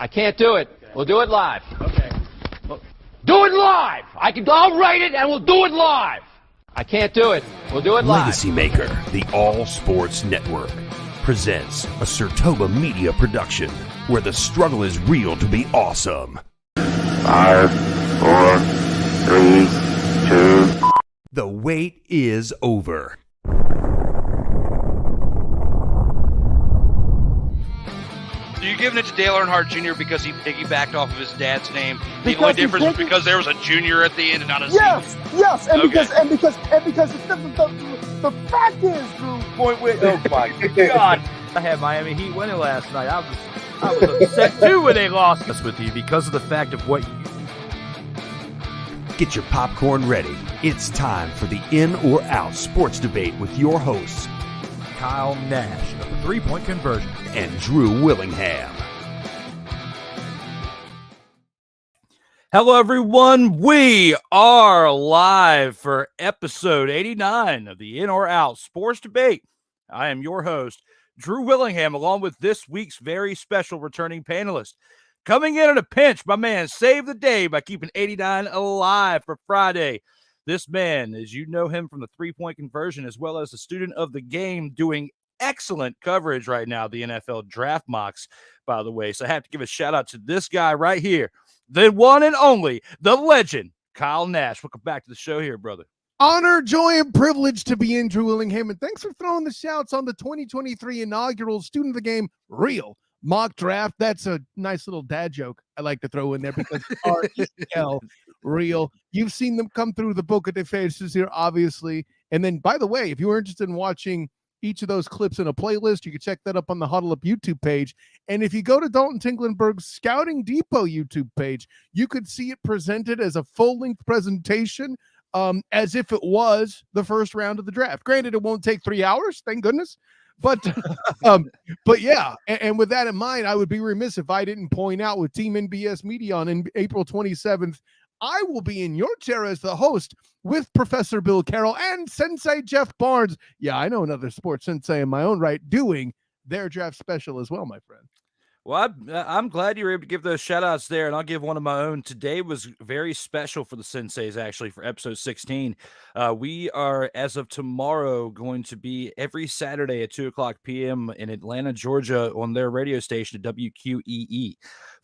I can't do it. Okay. We'll do it live. Okay. Do it live! I'll write it and we'll do it live! I can't do it. We'll do it live. LegacyMaker, the all sports network, presents a SIRTOBA media production where the struggle is real to be awesome. 5, 4, 3, 2. The wait is over. So you're giving it to Dale Earnhardt Jr. because he piggybacked off of his dad's name. The only difference is because there was a junior at the end and not a senior. Yes, and Okay. because the fact is, Drew. Point with. Oh my God! I had Miami Heat winning last night. I was upset too when they lost. This with you because of the fact of what you. Get your popcorn ready. It's time for the In or Out sports debate with your hosts, Kyle Nash of the three-point conversion and Drew Willingham. Hello, everyone. We are live for episode 89 of the In or Out Sports Debate. I am your host, Drew Willingham, along with this week's very special returning panelist. Coming in a pinch, my man saved the day by keeping 89 alive for Friday. This man, as you know him from the three-point conversion, as well as a student of the game, doing excellent coverage right now, the NFL draft mocks, by the way. So I have to give a shout out to this guy right here, the one and only, the legend, Kyle Nash. Welcome back to the show here, brother. Honor, joy, and privilege to be in, Drew Willingham, and thanks for throwing the shouts on the 2023 inaugural Student of the Game Real Mock Draft. That's a nice little dad joke I like to throw in there because REL, real. You've seen them come through the Boca de Faces here, obviously. And then, by the way, if you were interested in watching each of those clips in a playlist, you can check that up on the Huddle Up YouTube page. And if you go to Dalton Tinklenberg's Scouting Depot YouTube page, you could see it presented as a full-length presentation, as if it was the first round of the draft. Granted, it won't take 3 hours, thank goodness. But yeah, and with that in mind, I would be remiss if I didn't point out with Team NBS Media on April 27th, I will be in your chair as the host with Professor Bill Carroll and Sensei Jeff Barnes. Yeah, I know another sports sensei in my own right doing their draft special as well, my friend. Well, I'm glad you were able to give those shout-outs there, and I'll give one of my own. Today was very special for the Senseis, actually, for episode 16. We are, as of tomorrow, going to be every Saturday at 2 o'clock p.m. in Atlanta, Georgia, on their radio station, WQEE,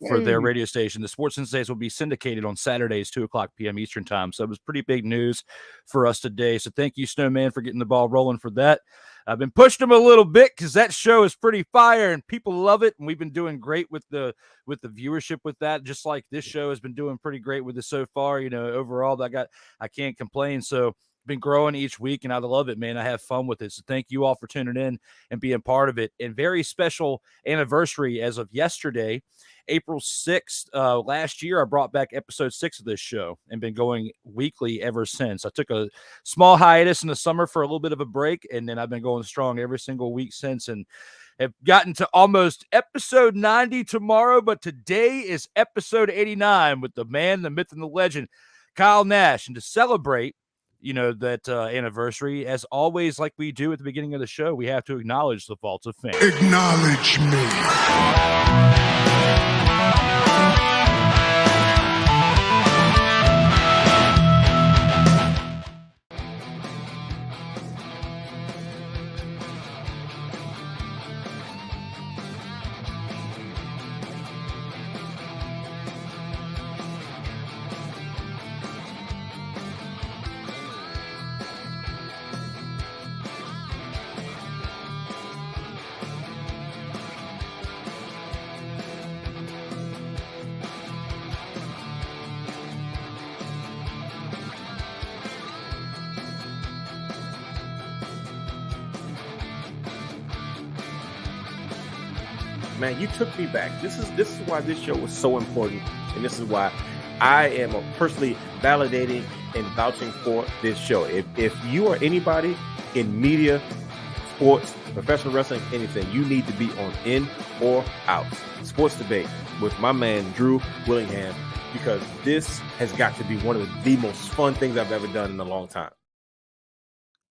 for their radio station. The Sports Senseis will be syndicated on Saturdays, 2 o'clock p.m. Eastern Time, so it was pretty big news for us today. So thank you, Snowman, for getting the ball rolling for that. I've been pushing them a little bit because that show is pretty fire and people love it. And we've been doing great with the viewership with that, just like this show has been doing pretty great with it so far. You know, overall, I can't complain. So been growing each week and I love it, man. I have fun with it. So thank you all for tuning in and being part of it. And very special anniversary as of yesterday, April 6th. Last year, I brought back episode 6 of this show and been going weekly ever since. I took a small hiatus in the summer for a little bit of a break, and then I've been going strong every single week since and have gotten to almost episode 90 tomorrow. But today is episode 89 with the man, the myth, and the legend, Kyle Nash. And to celebrate, you know, that anniversary, as always, like we do at the beginning of the show, we have to acknowledge the vaults of fame. Acknowledge me. Man, you took me back. This is why this show was so important, and this is why I am personally validating and vouching for this show. If you are anybody in media, sports, professional wrestling, anything, you need to be on In or Out Sports Debate with my man Drew Willingham, because this has got to be one of the most fun things I've ever done in a long time.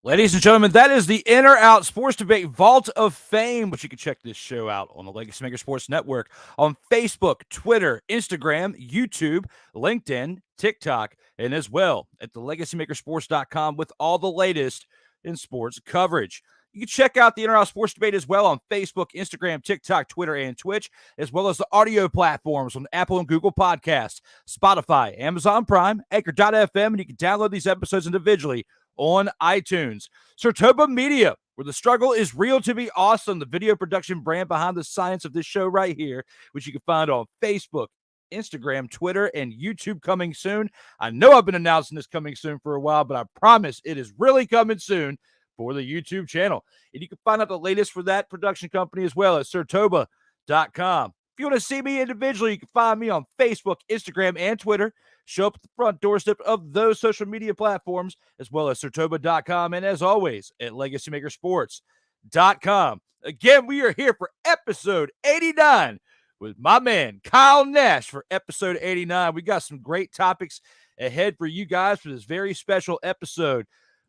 Ladies and gentlemen, that is the In or Out Sports Debate Vault of Fame, which you can check this show out on the LegacyMaker Sports Network on Facebook, Twitter, Instagram, YouTube, LinkedIn, TikTok, and as well at the LegacyMakerSports.com with all the latest in sports coverage. You can check out the In or Out Sports Debate as well on Facebook, Instagram, TikTok, Twitter, and Twitch, as well as the audio platforms on Apple and Google Podcasts, Spotify, Amazon Prime, Anchor.fm, and you can download these episodes individually on iTunes. SIRTOBA Media, where the struggle is real to be awesome, the video production brand behind the science of this show right here, which you can find on Facebook, Instagram, Twitter, and YouTube coming soon. I know I've been announcing this coming soon for a while, but I promise it is really coming soon for the YouTube channel. And you can find out the latest for that production company as well at SIRTOBA.com. If you want to see me individually, you can find me on Facebook, Instagram, and Twitter. Show up at the front doorstep of those social media platforms, as well as SIRTOBA.com, and as always, at LegacyMakerSports.com. Again, we are here for episode 89 with my man, Kyle Nash, for episode 89. We got some great topics ahead for you guys for this very special episode.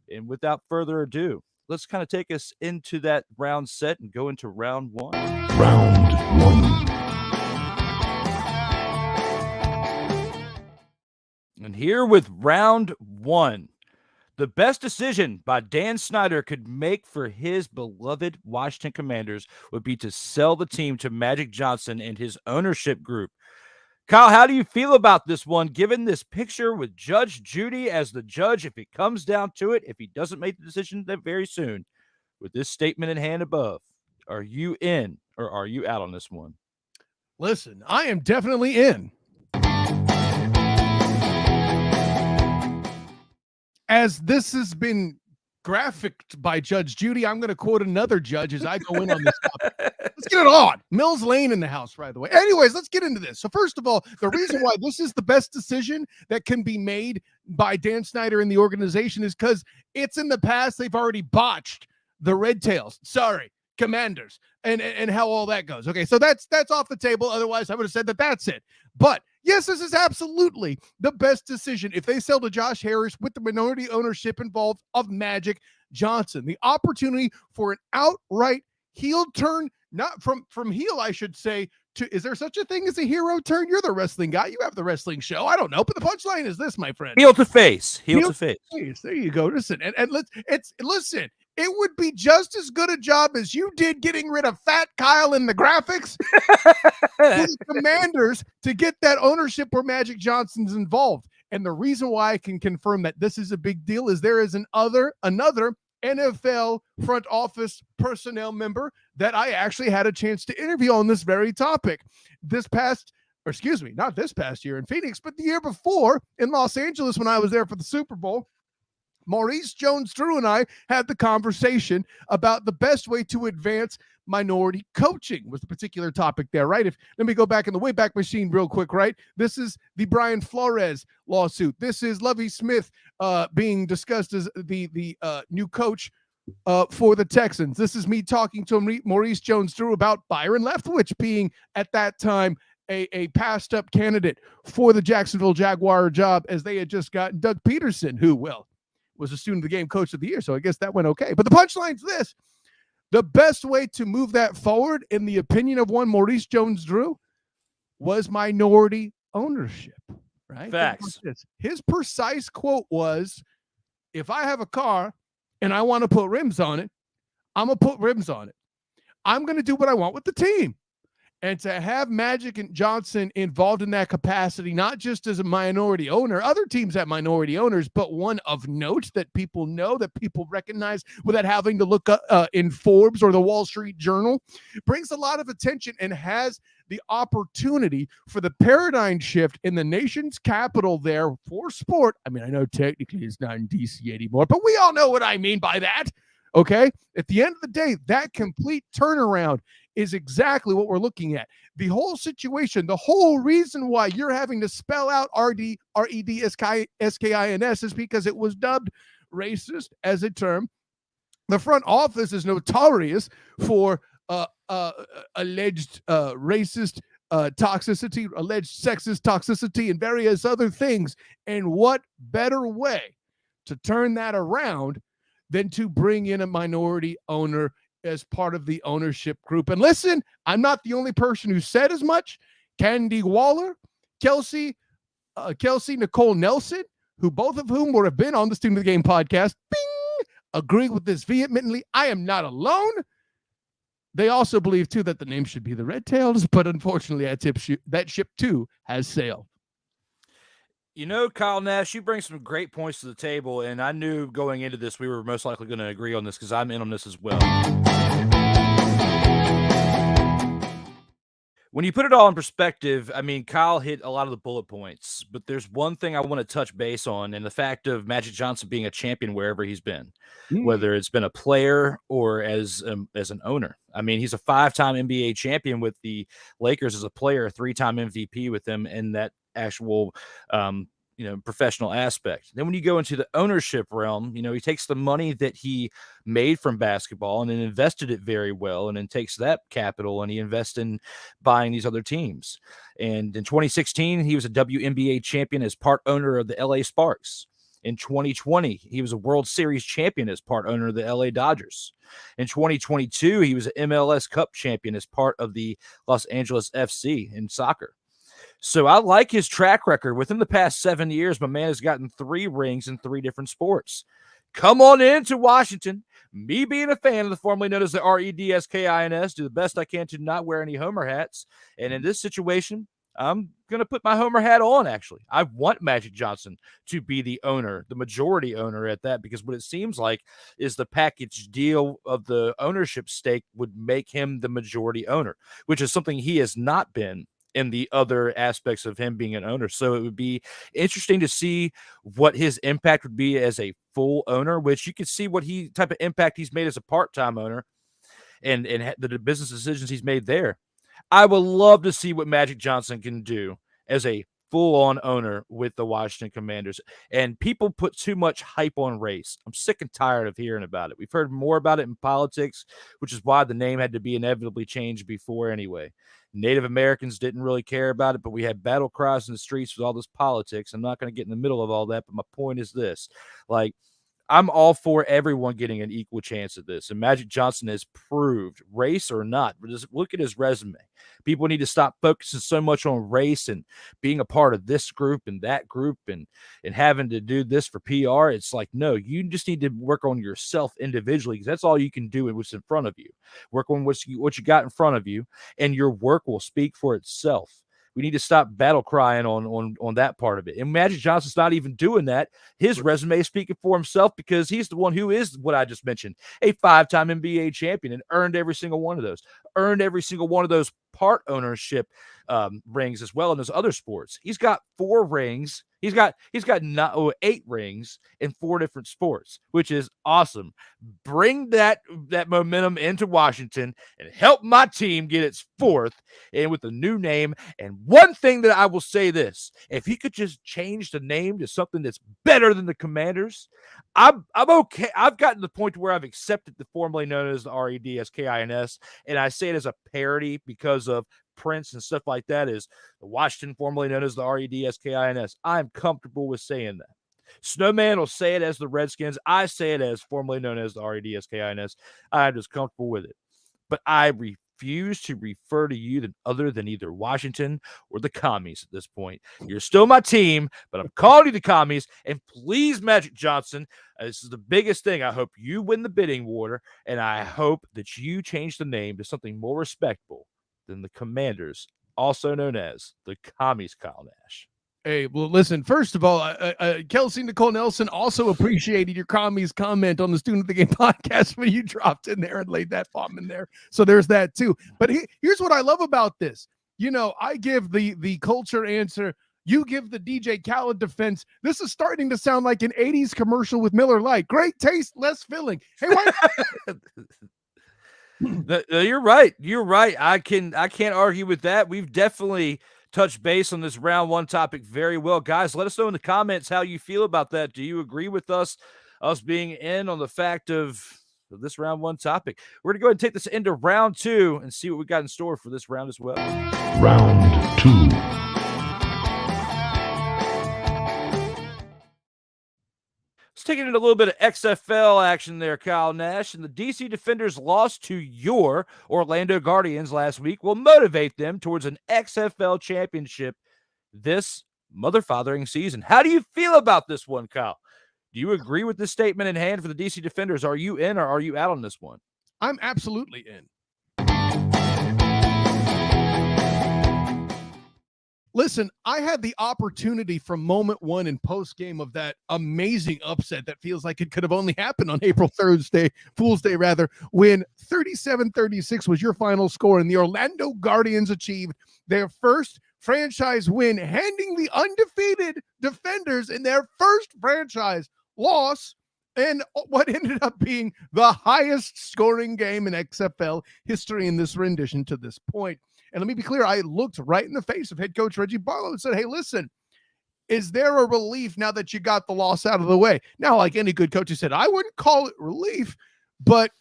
And without further ado, let's kind of take us into that round set and go into round one. Round one. And here with round one, the best decision by Dan Snyder could make for his beloved Washington Commanders would be to sell the team to Magic Johnson and his ownership group. Kyle, how do you feel about this one, given this picture with Judge Judy as the judge, if it comes down to it, if he doesn't make the decision very soon, with this statement in hand above? Are you in or are you out on this one? Listen, I am definitely in. As this has been graphicked by Judge Judy, I'm going to quote another judge as I go in on this topic. Let's get it on. Mills Lane in the house, by the way. Anyways, let's get into this. So first of all, the reason why this is the best decision that can be made by Dan Snyder and the organization is because it's in the past. They've already botched the Red Tails. Sorry, Commanders, and how all that goes. Okay, so that's off the table. Otherwise, I would have said that's it. But yes, this is absolutely the best decision if they sell to Josh Harris with the minority ownership involved of Magic Johnson. The opportunity for an outright heel turn, not from heel, I should say, to, is there such a thing as a hero turn? You're the wrestling guy. You have the wrestling show. I don't know, but the punchline is this, my friend. Heel to face. Heel to face. There you go. Listen, and listen. It would be just as good a job as you did getting rid of Fat Kyle in the graphics for the Commanders to get that ownership where Magic Johnson's involved. And the reason why I can confirm that this is a big deal is there is another NFL front office personnel member that I actually had a chance to interview on this very topic. Not this past year in Phoenix, but the year before in Los Angeles when I was there for the Super Bowl. Maurice Jones-Drew and I had the conversation about the best way to advance minority coaching was the particular topic there, right? Let me go back in the Wayback Machine real quick, right? This is the Brian Flores lawsuit. This is Lovie Smith being discussed as the new coach for the Texans. This is me talking to Maurice Jones-Drew about Byron Leftwich being at that time a passed up candidate for the Jacksonville Jaguar job as they had just gotten Doug Peterson, who, was a student of the game coach of the year. So I guess that went okay. But the punchline's this. The best way to move that forward, in the opinion of one Maurice Jones-Drew, was minority ownership, right? Facts. His precise quote was, if I have a car and I want to put rims on it, I'm going to put rims on it. I'm going to do what I want with the team. And to have Magic and Johnson involved in that capacity, not just as a minority owner, other teams have minority owners, but one of note that people know, that people recognize without having to look up in Forbes or the Wall Street Journal, brings a lot of attention and has the opportunity for the paradigm shift in the nation's capital there for sport. I mean, I know technically it's not in DC anymore, but we all know what I mean by that. Okay? At the end of the day, that complete turnaround is exactly what we're looking at. The whole situation, the whole reason why you're having to spell out REDSKINS is because it was dubbed racist as a term. The front office is notorious for alleged racist toxicity, alleged sexist toxicity, and various other things. And what better way to turn that around than to bring in a minority owner as part of the ownership group. And listen, I'm not the only person who said as much. Candy Waller, Kelsey Nicole Nelson, who both of whom would have been on the Student of the Game podcast, bing, agree with this vehemently. I am not alone. They also believe, too, that the name should be the Red Tails, but unfortunately, that ship, too, has sailed. You know, Kyle Nash, you bring some great points to the table, and I knew going into this we were most likely going to agree on this because I'm in on this as well. When you put it all in perspective, I mean, Kyle hit a lot of the bullet points, but there's one thing I want to touch base on, and the fact of Magic Johnson being a champion wherever he's been, whether it's been a player or as an owner. I mean, he's a 5-time NBA champion with the Lakers as a player, a 3-time MVP with them in that actual professional aspect. Then when you go into the ownership realm, he takes the money that he made from basketball and then invested it very well, and then takes that capital and he invests in buying these other teams. And in 2016, he was a WNBA champion as part owner of the LA Sparks. In 2020, he was a World Series champion as part owner of the LA Dodgers. In 2022, he was an MLS Cup champion as part of the Los Angeles FC in soccer. So I like his track record. Within the past 7 years, my man has gotten 3 rings in 3 different sports. Come on into Washington. Me being a fan of the formerly known as the REDSKINS, do the best I can to not wear any Homer hats. And in this situation, I'm going to put my Homer hat on, actually. I want Magic Johnson to be the owner, the majority owner at that, because what it seems like is the package deal of the ownership stake would make him the majority owner, which is something he has not been in the other aspects of him being an owner. So it would be interesting to see what his impact would be as a full owner, which you can see what type of impact he's made as a part-time owner and the business decisions he's made there. I would love to see what Magic Johnson can do as a full-on owner with the Washington Commanders. And people put too much hype on race. I'm sick and tired of hearing about it. We've heard more about it in politics, which is why the name had to be inevitably changed before anyway. Native Americans didn't really care about it, but we had battle cries in the streets with all this politics. I'm not going to get in the middle of all that, but my point is this. I'm all for everyone getting an equal chance at this. And Magic Johnson has proved, race or not, just look at his resume. People need to stop focusing so much on race and being a part of this group and that group and having to do this for PR. It's like, no, you just need to work on yourself individually, because that's all you can do with what's in front of you. Work on what you got in front of you, and your work will speak for itself. We need to stop battle crying on that part of it. And Magic Johnson's not even doing that. His resume is speaking for himself, because he's the one who is what I just mentioned, a 5-time NBA champion, and earned every single one of those. Earned every single one of those part ownership rings as well in those other sports. He's got 4 rings. He's got 8 rings in 4 different sports, which is awesome. Bring that momentum into Washington and help my team get its 4th and with a new name. And one thing that I will say this, if he could just change the name to something that's better than the Commanders, I'm okay. I've gotten to the point where I've accepted the formerly known as the REDSKINS, and I say it as a parody because of Prince and stuff like that, is the Washington formerly known as the REDSKINS. I'm comfortable with saying that. Snowman will say it as the Redskins. I say it as formerly known as the REDSKINS. I'm just comfortable with it. But I refuse to refer to you other than either Washington or the commies at this point. You're still my team, but I'm calling you the commies. And please, Magic Johnson, this is the biggest thing. I hope you win the bidding war, and I hope that you change the name to something more respectable than the Commanders, also known as the commies, Kyle Nash. Hey, well, listen, first of all, Kelsey Nicole Nelson also appreciated your commies comment on the Student of the Game podcast when you dropped in there and laid that bomb in there. So there's that too. But here's what I love about this. I give the culture answer. You give the DJ Khaled defense. This is starting to sound like an 80s commercial with Miller Lite. Great taste, less filling. Hey, why? You're right. You're right. I can't argue with that. We've definitely touched base on this round 1 topic very well. Guys, let us know in the comments how you feel about that. Do you agree with us being in on the fact of this round 1 topic? We're going to go ahead and take this into round 2 and see what we got in store for this round as well. Round 2. Let's take it into a little bit of XFL action there, Kyle Nash. And the DC Defenders' loss to your Orlando Guardians last week will motivate them towards an XFL championship this mother-fathering season. How do you feel about this one, Kyle? Do you agree with this statement in hand for the DC Defenders? Are you in or are you out on this one? I'm absolutely in. Listen, I had the opportunity from moment one and post game of that amazing upset that feels like it could have only happened on April Fool's Day, when 37-36 was your final score and the Orlando Guardians achieved their first franchise win, handing the undefeated Defenders in their first franchise loss and what ended up being the highest scoring game in XFL history in this rendition to this point. And let me be clear, I looked right in the face of head coach Reggie Barlow and said, hey, listen, is there a relief now that you got the loss out of the way? Now, like any good coach, he said, I wouldn't call it relief, but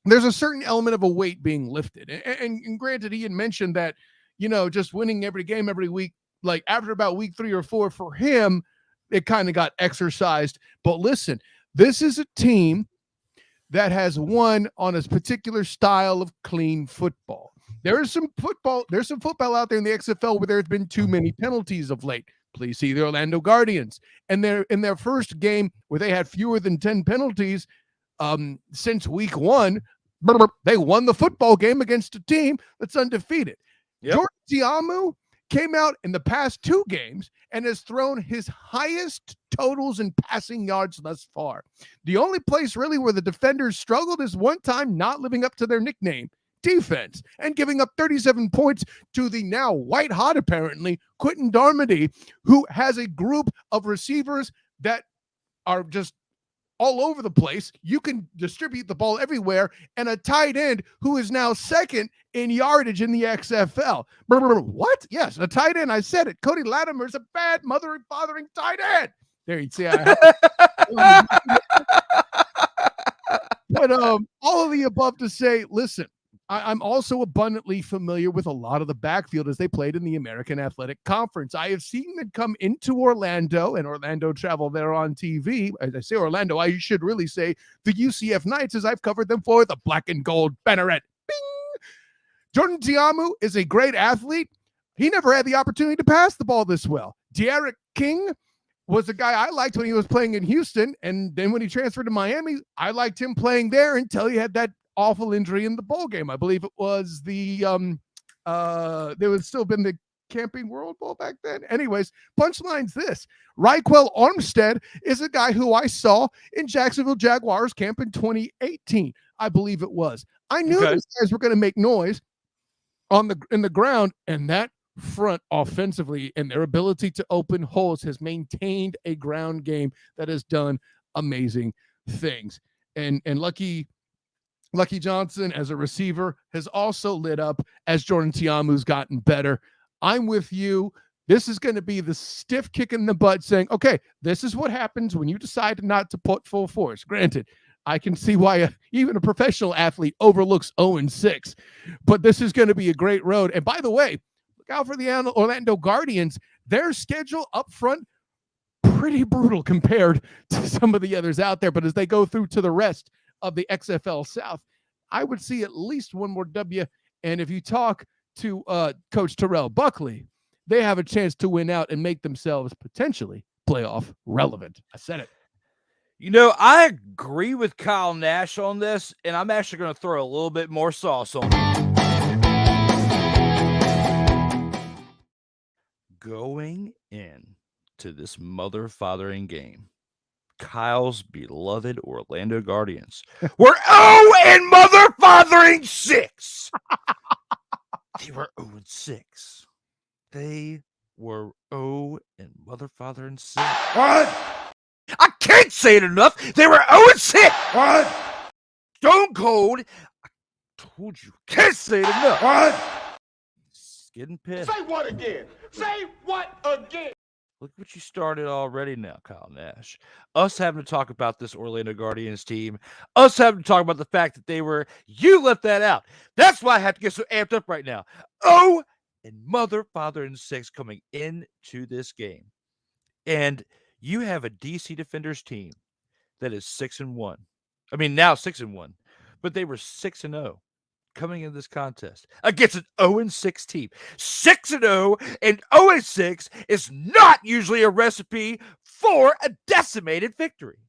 there's a certain element of a weight being lifted. And granted, he had mentioned that, just winning every game every week, like after about week 3 or 4 for him, it kind of got exercised. But listen, this is a team that has won on a particular style of clean football. There's some football out there in the XFL where there's been too many penalties of late. Please see the Orlando Guardians. And they're in their first game where they had fewer than 10 penalties since week 1. They won the football game against a team that's undefeated. Yep. Jordan Tiamu came out in the past 2 games and has thrown his highest totals in passing yards thus far. The only place really where the Defenders struggled is one time not living up to their nickname, defense, and giving up 37 points to the now white hot, apparently, Quentin Darmody, who has a group of receivers that are just all over the place. You can distribute the ball everywhere, and a tight end who is now second in yardage in the XFL. What? Yes, a tight end. I said it. Cody Latimer's a bad fathering tight end. There you see. But all of the above to say, listen, I'm also abundantly familiar with a lot of the backfield as they played in the American Athletic Conference. I have seen them come into Orlando, and Orlando travel there on TV. As I say Orlando, I should really say the UCF Knights, as I've covered them for the black and gold banneret. Bing! Jordan Tiamu is a great athlete. He never had the opportunity to pass the ball this well. De'Aaron King was a guy I liked when he was playing in Houston, and then when he transferred to Miami, I liked him playing there until he had that awful injury in the bowl game. I believe it was the there would still been the Camping World Bowl back then. Anyways, punchline's this: Raquel Armstead is a guy who I saw in Jacksonville Jaguars camp in 2018. I believe it was. I knew these guys were going to make noise in the ground, and that front offensively and their ability to open holes has maintained a ground game that has done amazing things. And Lucky Johnson as a receiver has also lit up as Jordan Tiamu's gotten better. I'm with you. This is going to be the stiff kick in the butt saying, okay, this is what happens when you decide not to put full force. Granted, I can see why even a professional athlete overlooks 0-6, but this is going to be a great road. And by the way, look out for the Orlando Guardians. Their schedule up front, pretty brutal compared to some of the others out there. But as they go through to the rest of the XFL South, I would see at least one more W. And if you talk to Coach Terrell Buckley, they have a chance to win out and make themselves potentially playoff relevant. I said it. I agree with Kyle Nash on this, and I'm actually going to throw a little bit more sauce on it. Going in to this mother-fathering game, Kyle's beloved Orlando Guardians were 0-6. They were 0-6. They were 0-6. What? I can't say it enough. They were 0-6. What? Stone cold. I told you. Can't say it enough. What? It's getting pissed. Say what again? Say what again? Look what you started already now, Kyle Nash. Us having to talk about this Orlando Guardians team. Us having to talk about the fact that you left that out. That's why I have to get so amped up right now. 0-6 coming into this game. And you have a DC Defenders team that is 6-1. I mean, now 6-1, but they were 6-0 coming into this contest against an 0-6 team. 6-0 and 0-6 is not usually a recipe for a decimated victory,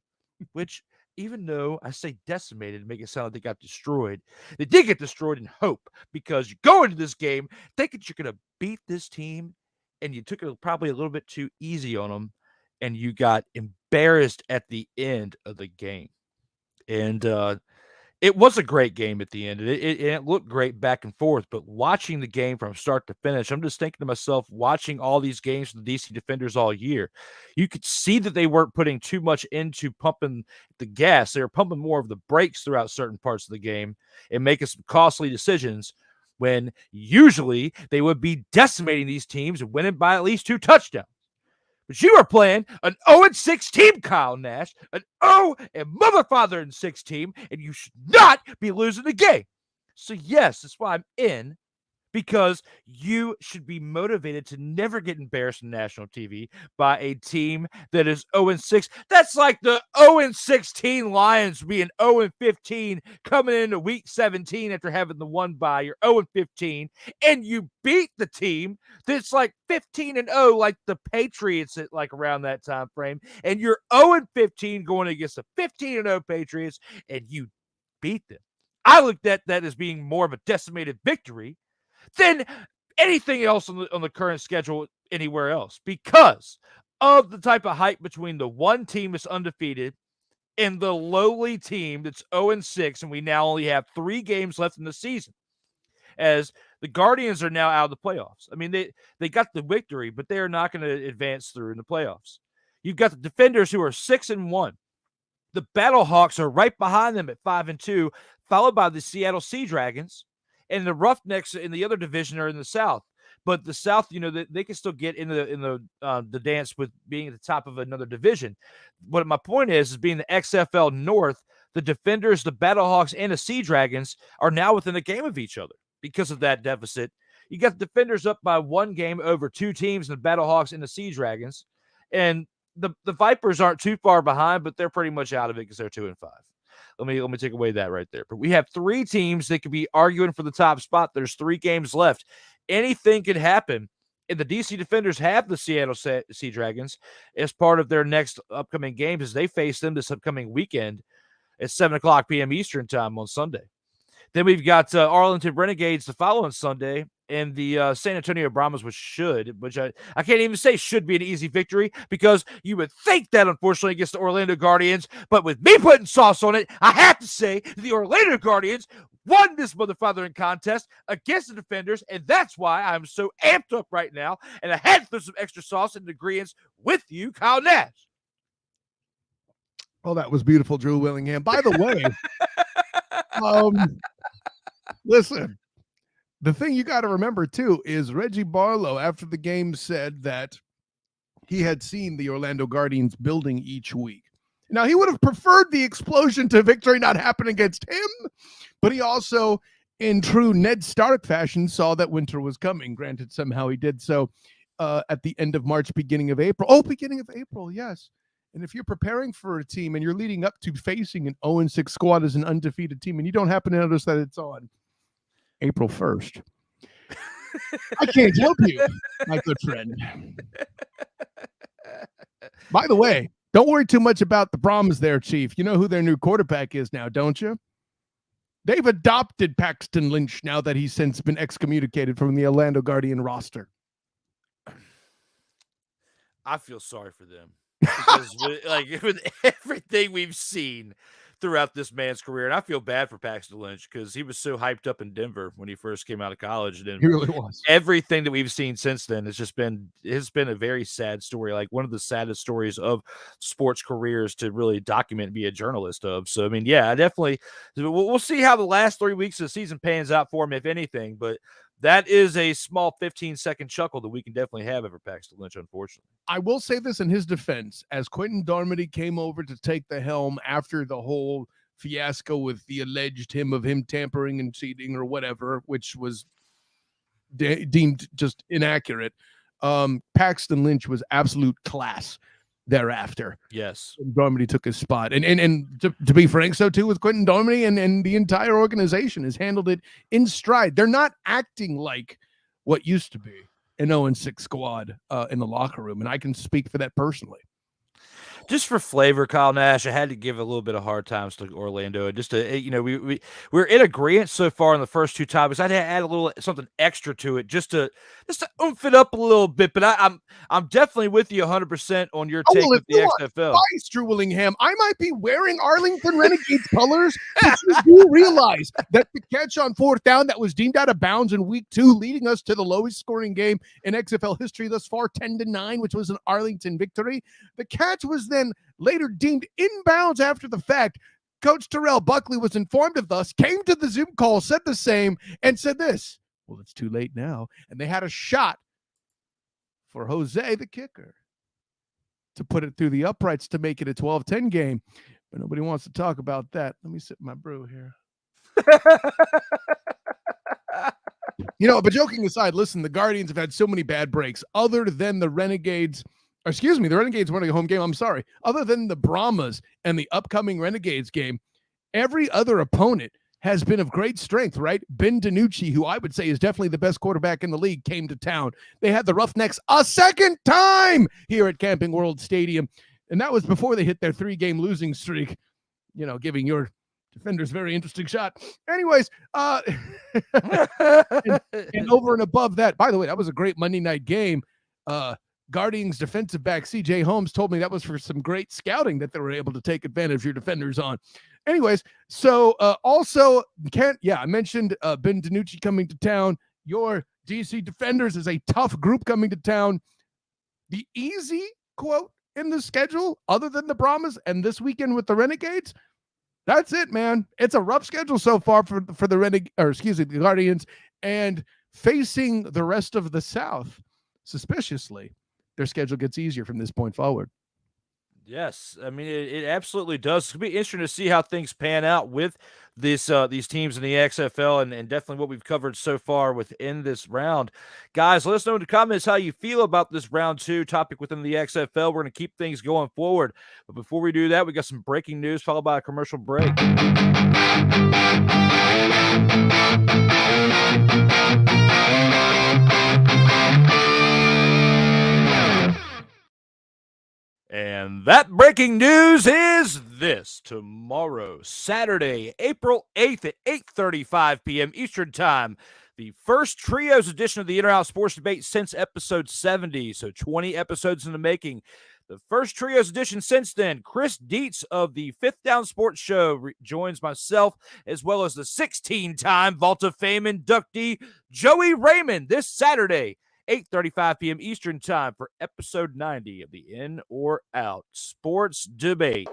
which, even though I say decimated to make it sound like they got destroyed, they did get destroyed in hope, because you go into this game thinking you're going to beat this team, and you took it probably a little bit too easy on them, and you got embarrassed at the end of the game. And it was a great game at the end. It looked great back and forth, but watching the game from start to finish, I'm just thinking to myself, watching all these games from the DC Defenders all year, you could see that they weren't putting too much into pumping the gas. They were pumping more of the brakes throughout certain parts of the game and making some costly decisions, when usually they would be decimating these teams and winning by at least 2 touchdowns. But you are playing an 0-6 team, Kyle Nash, an 0-6 team, and you should not be losing the game. So yes, that's why I'm in, because you should be motivated to never get embarrassed on national TV by a team that is 0-6. That's like the 0-16 Lions being 0-15 coming into week 17 after having the one bye. You're 0-15, and you beat the team that's like 15-0, like the Patriots at like around that time frame, and you're 0-15 going against the 15-0 Patriots, and you beat them. I looked at that as being more of a decimated victory than anything else on the current schedule anywhere else, because of the type of hype between the one team that's undefeated and the lowly team that's 0-6, and we now only have 3 games left in the season, as the Guardians are now out of the playoffs. I mean, they got the victory, but they are not going to advance through in the playoffs. You've got the Defenders, who are 6-1. The Battlehawks are right behind them at 5-2, followed by the Seattle Sea Dragons. And the Roughnecks in the other division are in the South. But the South, they can still get in the dance with being at the top of another division. What my point is being the XFL North, the Defenders, the Battlehawks, and the Sea Dragons are now within a game of each other because of that deficit. You got the Defenders up by 1 game over 2 teams, the Battlehawks and the Sea Dragons. And the Vipers aren't too far behind, but they're pretty much out of it because they're 2-5. Let me take away that right there. But we have 3 teams that could be arguing for the top spot. There's 3 games left. Anything could happen. And the DC Defenders have the Seattle Sea Dragons as part of their next upcoming games, as they face them this upcoming weekend at 7:00 p.m. Eastern time on Sunday. Then we've got Arlington Renegades the following Sunday, and the San Antonio Brahmas, which I can't even say should be an easy victory, because you would think that, unfortunately, against the Orlando Guardians. But with me putting sauce on it, I have to say the Orlando Guardians won this motherfucking contest against the Defenders, and that's why I'm so amped up right now, and I had to throw some extra sauce and ingredients with you, Kyle Nash. Oh, that was beautiful, Drew Willingham. By the way, listen, the thing you got to remember, too, is Reggie Barlow, after the game, said that he had seen the Orlando Guardians building each week. Now, he would have preferred the explosion to victory not happen against him, but he also, in true Ned Stark fashion, saw that winter was coming. Granted, somehow he did so at the end of March, beginning of April. Oh, beginning of April, yes. And if you're preparing for a team and you're leading up to facing an 0-6 squad as an undefeated team, and you don't happen to notice that it's on April 1st, I can't help you, my good friend. By the way, don't worry too much about the Brahms there, Chief. You know who their new quarterback is now, don't you? They've adopted Paxton Lynch now that he's since been excommunicated from the Orlando Guardian roster. I feel sorry for them. Because with everything we've seen throughout this man's career, and I feel bad for Paxton Lynch because he was so hyped up in Denver when he first came out of college. And he really was. Everything that we've seen since then has been a very sad story, like one of the saddest stories of sports careers to really document and be a journalist of. So, I mean, yeah, I definitely we'll see how the last 3 weeks of the season pans out for him, if anything, but that is a small 15-second chuckle that we can definitely have over Paxton Lynch, unfortunately. I will say this in his defense. As Quentin Darmody came over to take the helm after the whole fiasco with the alleged him tampering and cheating or whatever, which was deemed just inaccurate, Paxton Lynch was absolute class. thereafter. Yes. Dormady took his spot. And to be frank, so too with Quentin Dormady, and the entire organization has handled it in stride. They're not acting like what used to be an 0-6 squad in the locker room, and I can speak for that personally. Just for flavor, Kyle Nash, I had to give a little bit of hard times to Orlando. Just to, we're in agreement so far on the first two topics. I had to add a little something extra to it just to oomph it up a little bit. But I'm definitely with you 100% on your take with the XFL. Spice, Drew Willingham, I might be wearing Arlington Renegades colors, but you do realize that the catch on 4th down that was deemed out of bounds in week 2, leading us to the lowest scoring game in XFL history thus far, 10-9, which was an Arlington victory. The catch was then later deemed inbounds after the fact. Coach Terrell Buckley was informed of this, came to the Zoom call, said the same, and said this, well, it's too late now. And they had a shot for Jose, the kicker, to put it through the uprights to make it a 12-10 game. But nobody wants to talk about that. Let me sip my brew here. But joking aside, listen, the Guardians have had so many bad breaks other than the Renegades. The Renegades weren't a home game. I'm sorry. Other than the Brahmas and the upcoming Renegades game, every other opponent has been of great strength, right? Ben DiNucci, who I would say is definitely the best quarterback in the league, came to town. They had the Roughnecks a second time here at Camping World Stadium, and that was before they hit their 3-game losing streak, giving your defenders very interesting shot. Anyways, and over and above that, by the way, that was a great Monday night game. Guardians defensive back CJ Holmes told me that was for some great scouting that they were able to take advantage of your defenders on. Anyways, so also I mentioned Ben DiNucci coming to town. Your DC Defenders is a tough group coming to town. The easy quote in the schedule, other than the Brahmas and this weekend with the Renegades, that's it, man. It's a rough schedule so far for the Guardians, and facing the rest of the South suspiciously. Their schedule gets easier from this point forward. Yes, I mean it absolutely does. It's gonna be interesting to see how things pan out with this these teams in the XFL, and definitely what we've covered so far within this round. Guys, let us know in the comments how you feel about this round 2 topic within the XFL. We're gonna keep things going forward, but before we do that, we got some breaking news followed by a commercial break. And that breaking news is this. Tomorrow, Saturday, April 8th at 8:35 p.m. Eastern Time, the first Trios edition of the In or Out Sports Debate since episode 70, so 20 episodes in the making. The first Trios edition since then. Chris Dietz of the Fifth Down Sports Show joins myself, as well as the 16-time Vault of Fame inductee, Joey Raymond, this Saturday, 8:35 p.m. Eastern Time for episode 90 of the In or Out Sports Debate.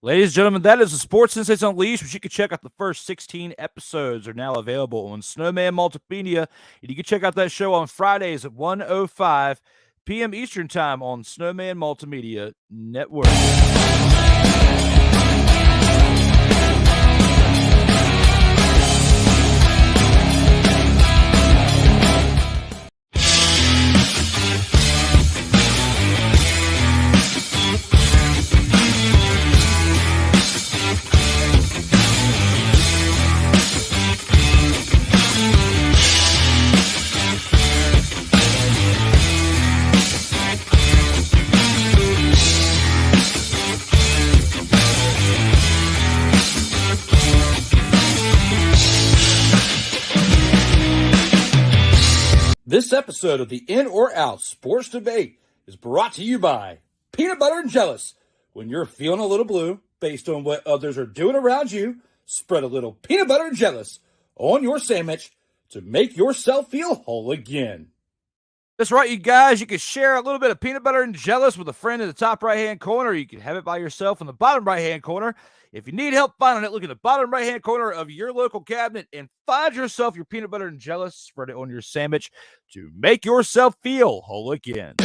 Ladies and gentlemen, that is the Sports Sensates Unleashed, which you can check out. The first 16 episodes are now available on Snowman Multimedia, and you can check out that show on Fridays at 1:05 p.m. Eastern Time on Snowman Multimedia Network. This episode of the In or Out Sports Debate is brought to you by Peanut Butter and Jealous. When you're feeling a little blue based on what others are doing around you, spread a little peanut butter and jealous on your sandwich to make yourself feel whole again. That's right, you guys. You can share a little bit of peanut butter and jealous with a friend in the top right-hand corner. You can have it by yourself in the bottom right-hand corner. If you need help finding it, look at the bottom right-hand corner of your local cabinet and find yourself your peanut butter and jealous. Spread it on your sandwich to make yourself feel whole again.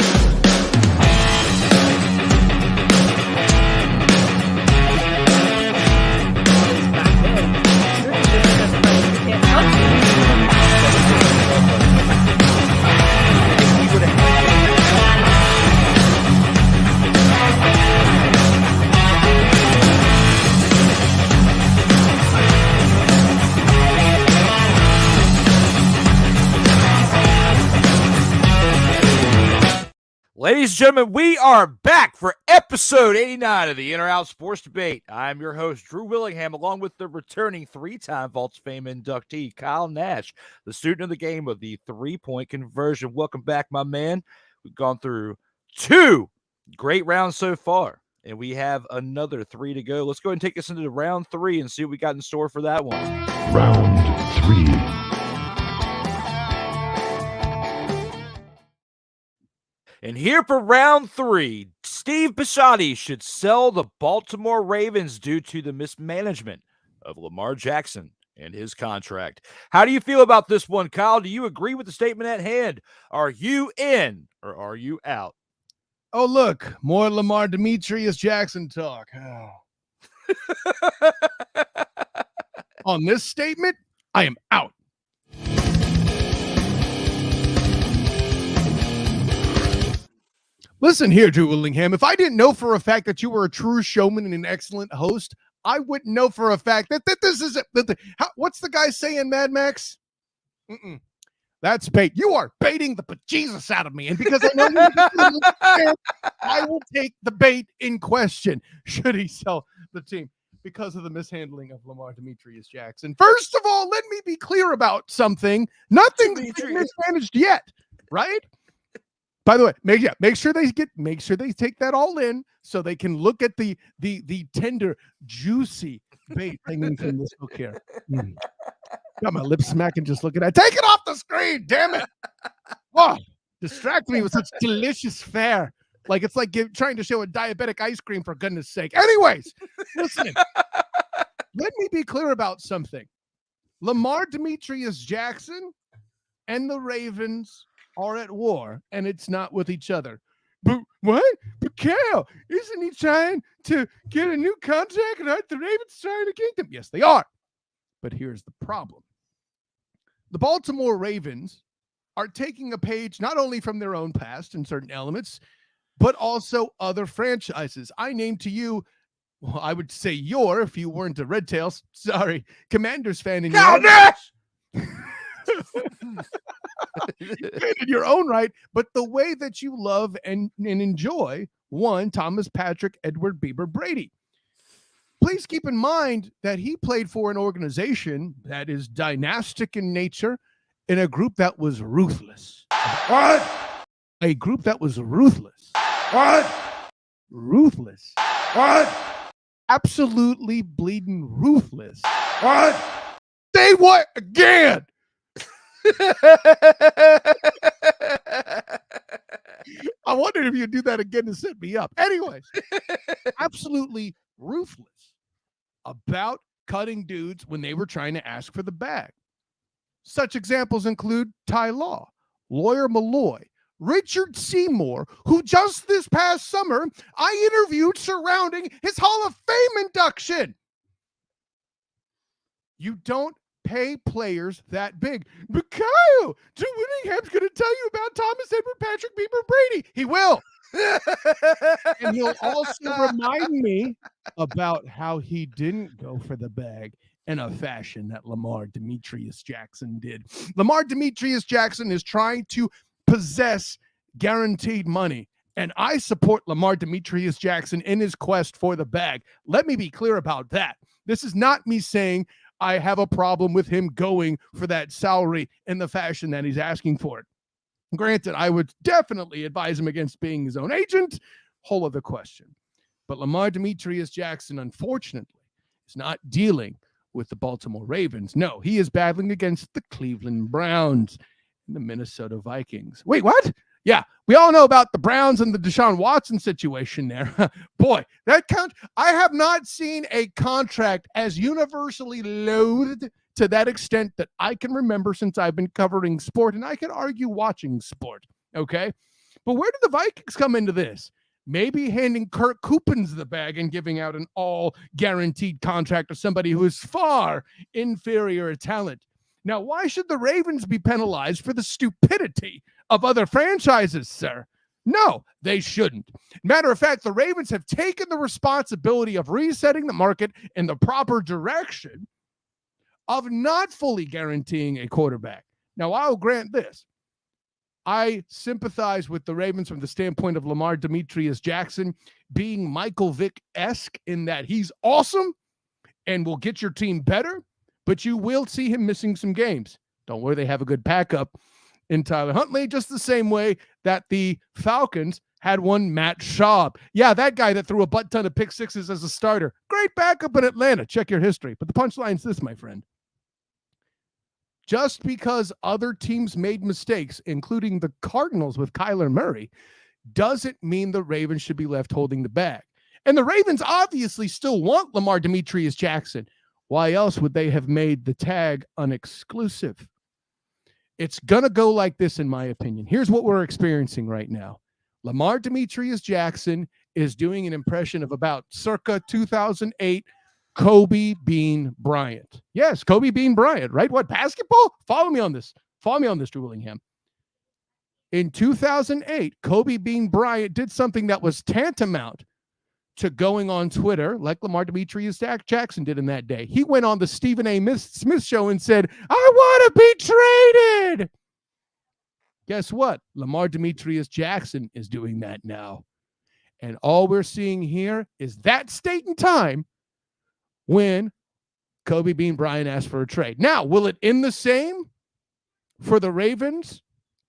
Ladies and gentlemen, we are back for episode 89 of the In or Out Sports Debate. I'm your host, Drew Willingham, along with the returning three-time Vaults of Fame inductee, Kyle Nash, the student of the game of the three-point conversion. Welcome back, my man. We've gone through 2 great rounds so far, and we have another 3 to go. Let's go ahead and take us into round 3 and see what we got in store for that one. Round 3. And here for round 3, Steve Bisciotti should sell the Baltimore Ravens due to the mismanagement of Lamar Jackson and his contract. How do you feel about this one, Kyle? Do you agree with the statement at hand? Are you in or are you out? Oh, look, more Lamar Demetrius Jackson talk. Oh. On this statement, I am out. Listen here, Drew Willingham. If I didn't know for a fact that you were a true showman and an excellent host, I wouldn't know for a fact that this is what's the guy saying, Mad Max? That's bait. You are baiting the bejesus out of me. And because I know you, I will take the bait in question should he sell the team because of the mishandling of Lamar Demetrius Jackson. First of all, let me be clear about something. Nothing's been mismanaged yet, right? By the way, make sure they take that all in so they can look at the tender, juicy bait hanging from this hook here. Got my lips smacking just looking at it. Take it off the screen, damn it! Oh, distract me with such delicious fare. Like it's like trying to show a diabetic ice cream, for goodness sake. Anyways, listen. Let me be clear about something. Lamar Demetrius Jackson and the Ravens are at war, and it's not with each other. But what? But Cal, isn't he trying to get a new contract and aren't the Ravens trying to get them? Yes, they are. But here's the problem. The Baltimore Ravens are taking a page not only from their own past in certain elements, but also other franchises. I named to you, well, I would say if you weren't a Red Tails, sorry, Commanders fan in in your own right, but the way that you love and enjoy one Thomas Patrick Edward Bieber Brady. Please keep in mind that he played for an organization that is dynastic in nature in a group that was ruthless. What? A group that was ruthless. What? Ruthless. What? Absolutely bleeding ruthless. What? Say what again? I wondered if you'd do that again to set me up. Anyways, absolutely ruthless about cutting dudes when they were trying to ask for the bag. Such examples include Ty Law, Lawyer Malloy, Richard Seymour, who just this past summer I interviewed surrounding his Hall of Fame induction. You don't pay players that big. But Kyle, Drew Willingham's going to tell you about Thomas Edward Patrick Bieber Brady. He will. And he'll also remind me about how he didn't go for the bag in a fashion that Lamar Demetrius Jackson did. Lamar Demetrius Jackson is trying to possess guaranteed money, and I support Lamar Demetrius Jackson in his quest for the bag. Let me be clear about that. This is not me saying I have a problem with him going for that salary in the fashion that he's asking for it. Granted, I would definitely advise him against being his own agent. Whole other question. But Lamar Demetrius Jackson, unfortunately, is not dealing with the Baltimore Ravens. No, he is battling against the Cleveland Browns and the Minnesota Vikings. Wait, what? Yeah, we all know about the Browns and the Deshaun Watson situation there. Boy, I have not seen a contract as universally loathed to that extent that I can remember since I've been covering sport, and I can argue watching sport, okay? But where did the Vikings come into this? Maybe handing Kirk Coupons the bag and giving out an all-guaranteed contract to somebody who is far inferior talent. Now, why should the Ravens be penalized for the stupidity of other franchises, sir? No, they shouldn't. Matter of fact, the Ravens have taken the responsibility of resetting the market in the proper direction of not fully guaranteeing a quarterback. Now, I'll grant this. I sympathize with the Ravens from the standpoint of Lamar Jackson being Michael Vick-esque in that he's awesome and will get your team better, but you will see him missing some games. Don't worry, they have a good backup in Tyler Huntley, just the same way that the Falcons had one Matt Schaub. Yeah, that guy that threw a butt ton of pick sixes as a starter. Great backup in Atlanta. Check your history. But the punchline's this, my friend. Just because other teams made mistakes, including the Cardinals with Kyler Murray, doesn't mean the Ravens should be left holding the bag. And the Ravens obviously still want Lamar Jackson. Why else would they have made the tag unexclusive? It's going to go like this, in my opinion. Here's what we're experiencing right now. Lamar Jackson is doing an impression of about circa 2008 Kobe Bean Bryant. Yes, Kobe Bean Bryant, right? What, basketball? Follow me on this. Follow me on this, Drew Willingham. In 2008, Kobe Bean Bryant did something that was tantamount to going on Twitter like Lamar Jackson did in that day. He went on the Stephen A. Smith show and said, I want to be traded. Guess what? Lamar Jackson is doing that now. And all we're seeing here is that state and time when Kobe Bean Bryant asked for a trade. Now, will it end the same for the Ravens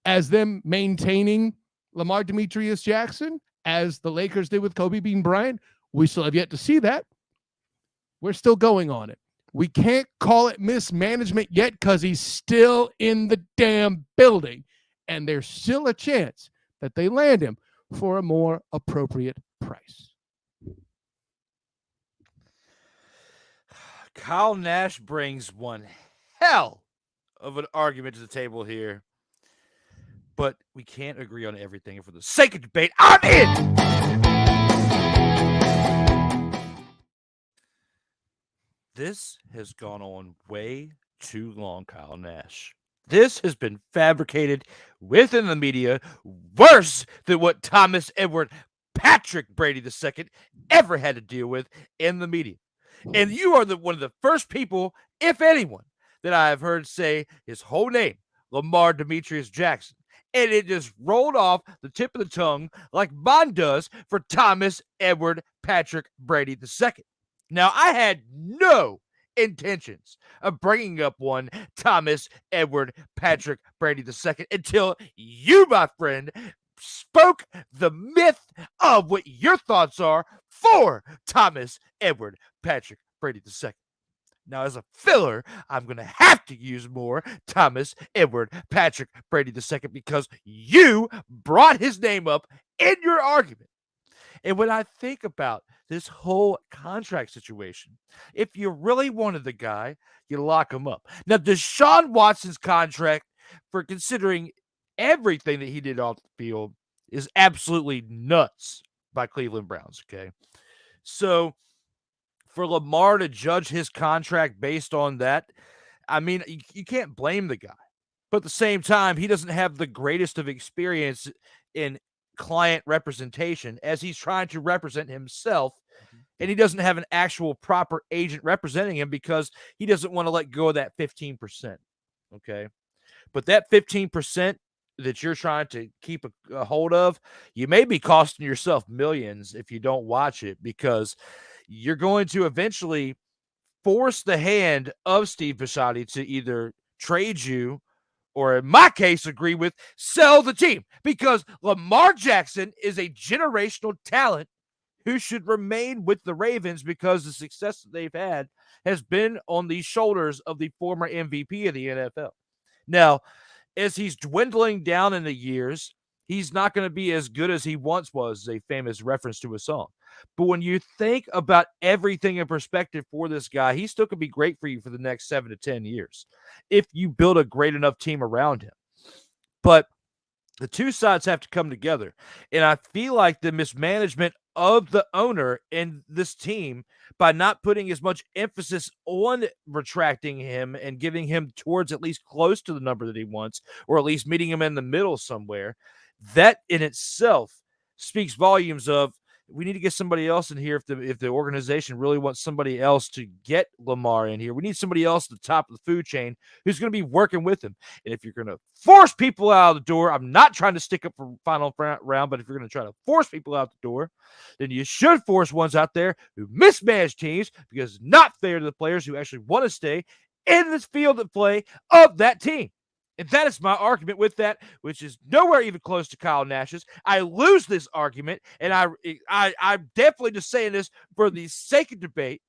as them maintaining Lamar Jackson as the Lakers did with Kobe Bean Bryant? We still have yet to see that. We're still going on it. We can't call it mismanagement yet because he's still in the damn building. And there's still a chance that they land him for a more appropriate price. Kyle Nash brings one hell of an argument to the table here. But we can't agree on everything. And for the sake of debate, I'm in! This has gone on way too long, Kyle Nash. This has been fabricated within the media worse than what Thomas Edward Patrick Brady II ever had to deal with in the media. And you are one of the first people, if anyone, that I have heard say his whole name, Lamar Jackson. And it just rolled off the tip of the tongue like mine does for Thomas Edward Patrick Brady II. Now, I had no intentions of bringing up one Thomas Edward Patrick Brady II until you, my friend, spoke the myth of what your thoughts are for Thomas Edward Patrick Brady II. Now, as a filler, I'm going to have to use more Thomas Edward Patrick Brady II because you brought his name up in your argument. And when I think about this whole contract situation, if you really wanted the guy, you lock him up. Now, Deshaun Watson's contract, for considering everything that he did off the field, is absolutely nuts by Cleveland Browns, okay? So for Lamar to judge his contract based on that, I mean, you can't blame the guy. But at the same time, he doesn't have the greatest of experience in client representation as he's trying to represent himself, and he doesn't have an actual proper agent representing him because he doesn't want to let go of that 15%, okay? But that 15% that you're trying to keep a hold of, you may be costing yourself millions if you don't watch it, because you're going to eventually force the hand of Steve Bisciotti to either trade you or, in my case, agree with sell the team, because Lamar Jackson is a generational talent who should remain with the Ravens because the success that they've had has been on the shoulders of the former MVP of the NFL. Now, as he's dwindling down in the years, he's not going to be as good as he once was, a famous reference to a song. But when you think about everything in perspective for this guy, he still could be great for you for the next 7 to 10 years if you build a great enough team around him. But the two sides have to come together. And I feel like the mismanagement of the owner and this team by not putting as much emphasis on retracting him and giving him towards at least close to the number that he wants, or at least meeting him in the middle somewhere, that in itself speaks volumes of we need to get somebody else in here if the organization really wants somebody else to get Lamar in here. We need somebody else at the top of the food chain who's going to be working with him. And if you're going to force people out of the door, I'm not trying to stick up for final round, but if you're going to try to force people out the door, then you should force ones out there who mismanage teams, because it's not fair to the players who actually want to stay in this field of play of that team. And that is my argument with that, which is nowhere even close to Kyle Nash's. I lose this argument, and I'm definitely just saying this for the sake of debate.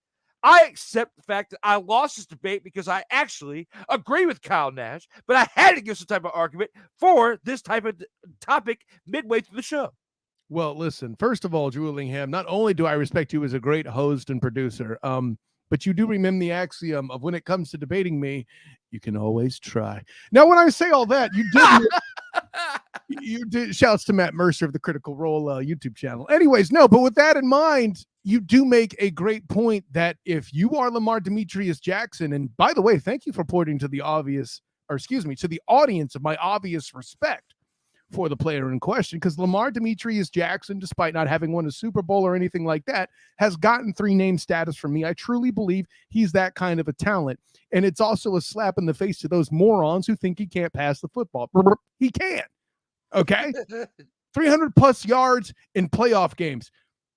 I accept the fact that I lost this debate because I actually agree with Kyle Nash, but I had to give some type of argument for this type of topic midway through the show. Well, listen, first of all, Drew Willingham, not only do I respect you as a great host and producer, but you do remember the axiom of when it comes to debating me, you can always try. Now, when I say all that, you did shouts to Matt Mercer of the Critical Role YouTube channel. Anyways, no, but with that in mind, you do make a great point that if you are Lamar Demetrius Jackson, and by the way, thank you for pointing to the obvious, or excuse me, to the audience of my obvious respect for the player in question, because Lamar Demetrius Jackson, despite not having won a Super Bowl or anything like that, has gotten 3-name status from me. I truly believe he's that kind of a talent. And it's also a slap in the face to those morons who think he can't pass the football. He can. Okay? 300 plus yards in playoff games.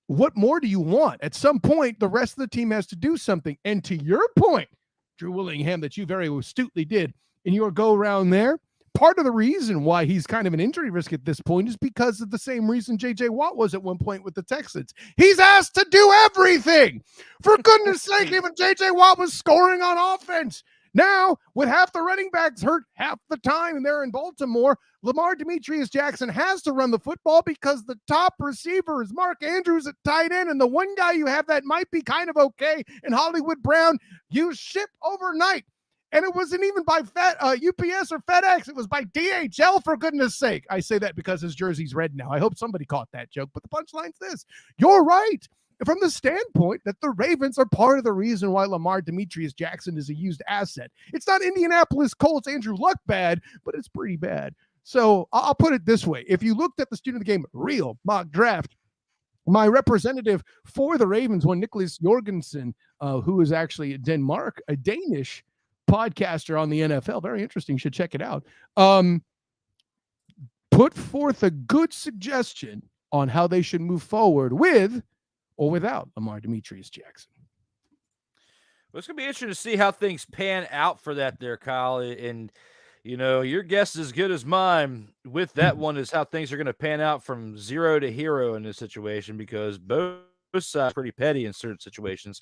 What more do you want? At some point, the rest of the team has to do something. And to your point, Drew Willingham, that you very astutely did in your go around there, part of the reason why he's kind of an injury risk at this point is because of the same reason J.J. Watt was at one point with the Texans. He's asked to do everything. For goodness sake, even J.J. Watt was scoring on offense. Now, with half the running backs hurt half the time and they're in Baltimore, Lamar Demetrius Jackson has to run the football because the top receiver is Mark Andrews at tight end, and the one guy you have that might be kind of okay in Hollywood Brown, you ship overnight. And it wasn't even by UPS or FedEx. It was by DHL, for goodness sake. I say that because his jersey's red now. I hope somebody caught that joke. But the punchline's this. You're right. From the standpoint that the Ravens are part of the reason why Lamar Demetrius Jackson is a used asset. It's not Indianapolis Colts Andrew Luck bad, but it's pretty bad. So I'll put it this way. If you looked at the student of the game real mock draft, my representative for the Ravens, one Nicholas Jorgensen, who is actually Denmark, a Danish podcaster on the NFL, very interesting, you should check it out, put forth a good suggestion on how they should move forward with or without Lamar Demetrius Jackson. Well, it's going to be interesting to see how things pan out for that there, Kyle. And, you know, your guess is as good as mine with that one is how things are going to pan out from zero to hero in this situation, because both sides are pretty petty in certain situations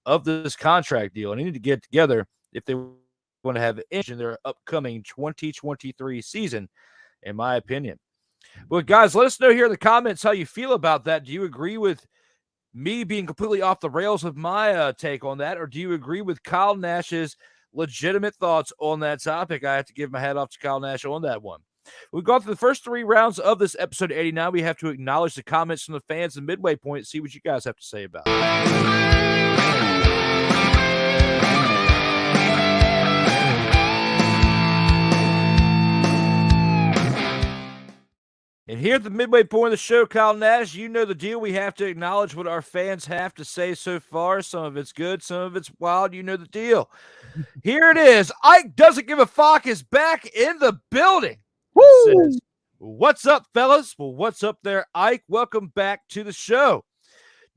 of this contract deal. And they need to get together if they want to have an edge in their upcoming 2023 season, in my opinion. Well, guys, let us know here in the comments how you feel about that. Do you agree with me being completely off the rails with my take on that, or do you agree with Kyle Nash's legitimate thoughts on that topic? I have to give my hat off to Kyle Nash on that one. We've gone through the first 3 rounds of this episode 89. We have to acknowledge the comments from the fans and midway point and see what you guys have to say about it. And here at the midway point of the show, Kyle Nash, you know the deal. We have to acknowledge what our fans have to say so far. Some of it's good, some of it's wild. You know the deal. Here it is. Ike Doesn't Give a Fuck is back in the building. Says, what's up, fellas? Well, what's up there, Ike? Welcome back to the show.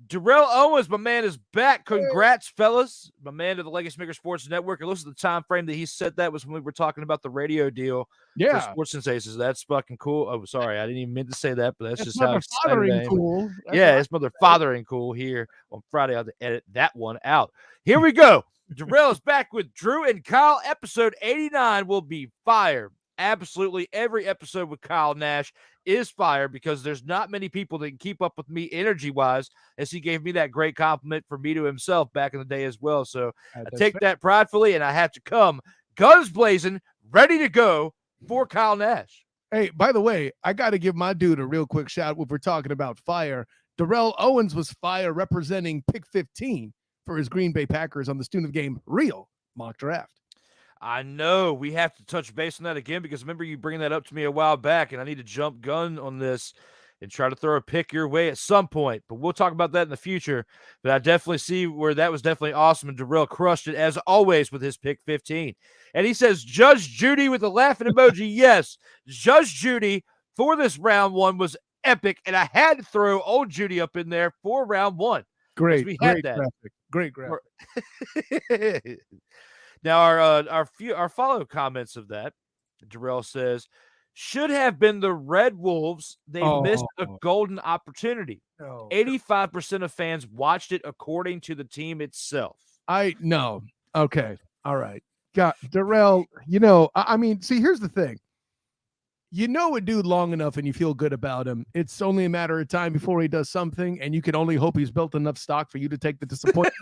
Darrell Owens, my man, is back. Congrats, fellas. My man to the LegacyMaker Sports Network. And listen to the time frame that he said that was when we were talking about the radio deal for Sports Sensations. That's fucking cool. Oh, sorry. I didn't even mean to say that, but that's just how excited I am. Cool. Yeah, it's mother fathering cool here on Friday. I'll have to edit that one out. Here we go. Darrell is back with Drew and Kyle. Episode 89 will be fire. absolutely every episode with Kyle Nash is fire because there's not many people that can keep up with me energy-wise, as he gave me that great compliment for me to himself back in the day as well. So I take that pridefully, and I have to come guns blazing, ready to go for Kyle Nash. Hey, by the way, I got to give my dude a real quick shout when we're talking about fire. Darrell Owens was fire representing pick 15 for his Green Bay Packers on the Student of the Game Real mock draft. I know we have to touch base on that again because remember you bringing that up to me a while back, and I need to jump gun on this and try to throw a pick your way at some point. But we'll talk about that in the future. But I definitely see where that was definitely awesome, and Darrell crushed it as always with his pick 15. And he says, Judge Judy with a laughing emoji. Yes, Judge Judy for this round one was epic, and I had to throw old Judy up in there for round one. Great, we had great that. graphic. Great graphic. Now, our follow comments of that, Darrell says, should have been the Red Wolves. They missed a golden opportunity. 85% of fans watched it according to the team itself. I know. Okay. All right. God, Darrell, I mean, see, here's the thing. You know a dude long enough and you feel good about him. It's only a matter of time before he does something, and you can only hope he's built enough stock for you to take the disappointment.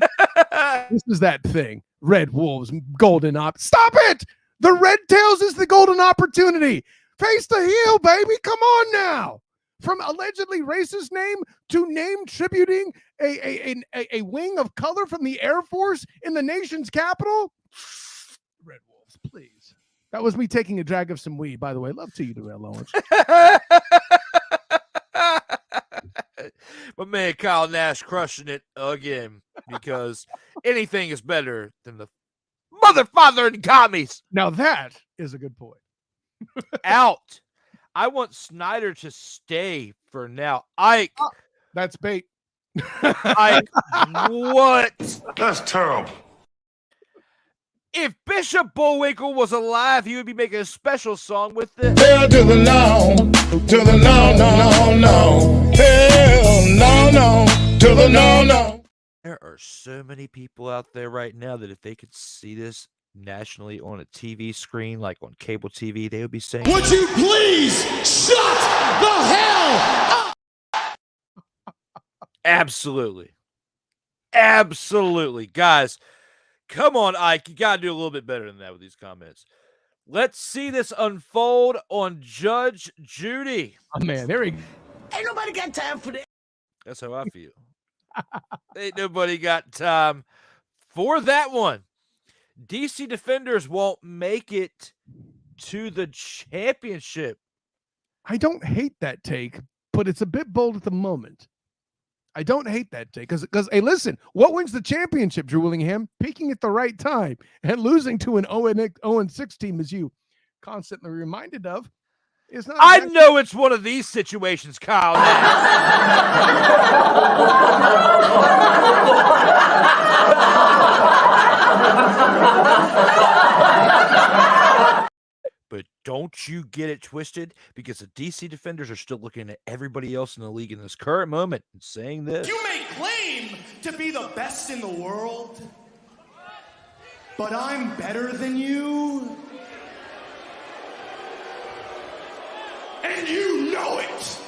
This is that thing. Red Wolves, golden op. Stop it! The Red Tails is the golden opportunity. Face the heel, baby. Come on now. From allegedly racist name to name tributing a wing of color from the Air Force in the nation's capital. Red Wolves, please. That was me taking a drag of some weed, by the way. Love to you, Darrell Owens. My man Kyle Nash crushing it again because anything is better than the mother, father, and commies. Now that is a good point. Out. I want Snyder to stay for now. Ike. That's bait. Ike, what? That's terrible. If Bishop Bullwinkle was alive, he would be making a special song with this. Hell to the no, to the no, no, no, no. Hell no, no, to the no, no. There are so many people out there right now that if they could see this nationally on a TV screen, like on cable TV, they would be saying, Would you please shut the hell up? Absolutely. Absolutely. Guys, come on, Ike. You got to do a little bit better than that with these comments. Let's see this unfold on Judge Judy. Oh, man, there he go. Ain't nobody got time for that. That's how I feel. Ain't nobody got time for that one. DC Defenders won't make it to the championship. I don't hate that take, but it's a bit bold at the moment. I don't hate that take because, hey, listen, what wins the championship, Drew Willingham? Peaking at the right time and losing to an 0-6 team, as you constantly reminded of, is not. I know it's one of these situations, Kyle. But don't you get it twisted, because the DC Defenders are still looking at everybody else in the league in this current moment and saying this. You may claim to be the best in the world, but I'm better than you. And you know it.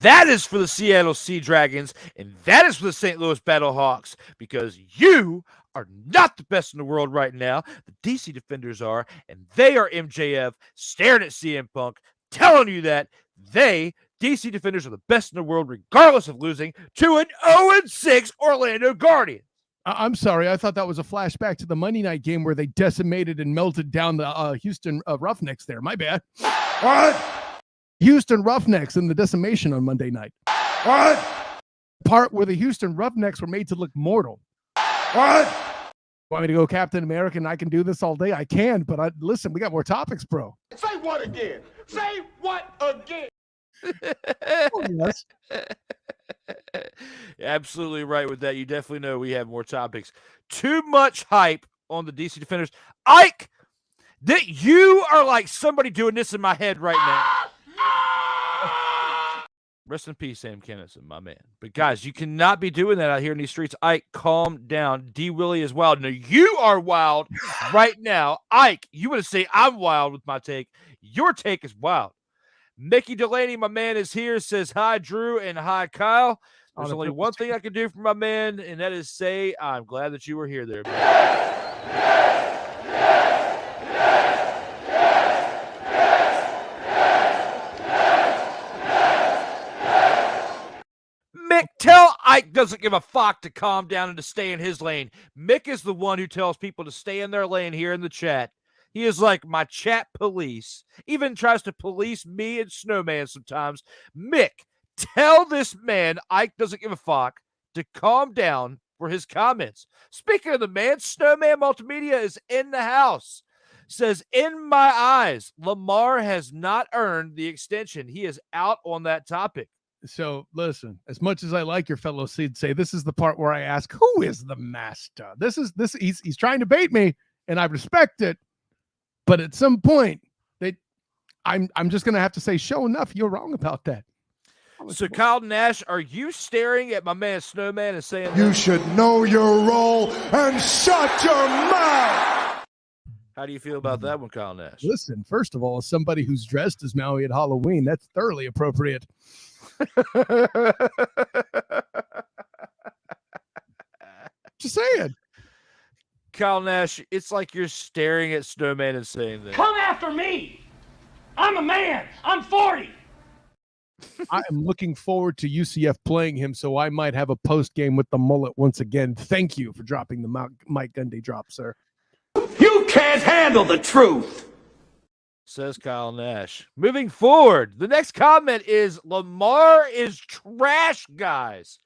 That is for the Seattle Sea Dragons, and that is for the St. Louis Battlehawks, because you are not the best in the world right now. The DC Defenders are, and they are MJF staring at CM Punk, telling you that they, DC Defenders, are the best in the world, regardless of losing to an 0-6 Orlando Guardians. I'm sorry. I thought that was a flashback to the Monday night game where they decimated and melted down the Houston Roughnecks there. My bad. What? Houston Roughnecks in the decimation on Monday night. What? Part where the Houston Roughnecks were made to look mortal. What? Want me to go Captain America and I can do this all day? I can, but listen, we got more topics, bro. Say what again? Say what again? Oh, yes. Absolutely right with that. You definitely know we have more topics. Too much hype on the DC Defenders. Ike, that you are like somebody doing this in my head right now. Rest in peace, Sam Kennison, my man. But guys, you cannot be doing that out here in these streets. Ike, calm down. D. Willie is wild. No, you are wild right now. Ike, you want to say I'm wild with my take. Your take is wild. Mickey Delaney, my man, is here. Says hi, Drew, and hi, Kyle. There's only one thing I can do for my man, and that is say I'm glad that you were here there, man. Mick, tell Ike doesn't give a fuck to calm down and to stay in his lane. Mick is the one who tells people to stay in their lane here in the chat. He is like my chat police. Even tries to police me and Snowman sometimes. Mick, tell this man Ike doesn't give a fuck to calm down for his comments. Speaking of the man, Snowman Multimedia is in the house. Says, in my eyes, Lamar has not earned the extension. He is out on that topic. So listen, as much as I like your fellow Sid say, this is the part where I ask, who is the master? He's trying to bait me, and I respect it. But at some point, I'm just gonna have to say, show enough, you're wrong about that. So Kyle Nash, are you staring at my man Snowman and saying You should know your role and shut your mouth. How do you feel about that one, Kyle Nash? Listen, first of all, as somebody who's dressed as Maui at Halloween, that's thoroughly appropriate. Just saying. Kyle Nash, it's like you're staring at Snowman and saying that. Come after me. I'm a man. I'm 40. I am looking forward to UCF playing him, so I might have a post game with the mullet once again. Thank you for dropping the Mike Gundy drop, sir. You can't handle the truth. Says Kyle Nash. Moving forward, the next comment is Lamar is trash, guys.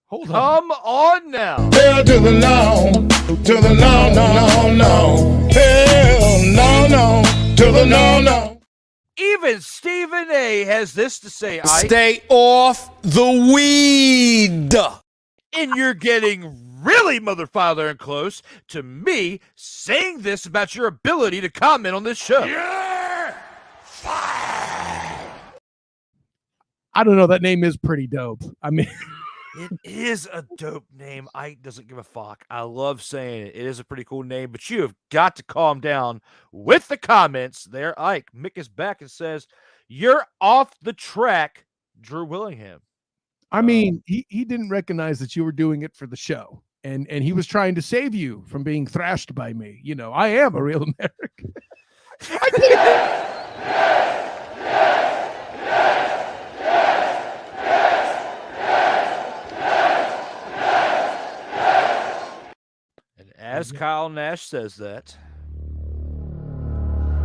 Hold on. Come on now. Hell to the no, to the no, no, no, no. Hell no, to the no. Even Stephen A has this to say. Stay off the weed. And you're getting really motherfather and close to me saying this about your ability to comment on this show. You're fired. I don't know. That name is pretty dope. I mean, it is a dope name. Ike doesn't give a fuck. I love saying it. It is a pretty cool name, but you have got to calm down with the comments there. Ike, Mick is back and says, you're off the track, Drew Willingham. I mean, he didn't recognize that you were doing it for the show. And he was trying to save you from being thrashed by me. You know, I am a real American. And as Kyle Nash says that,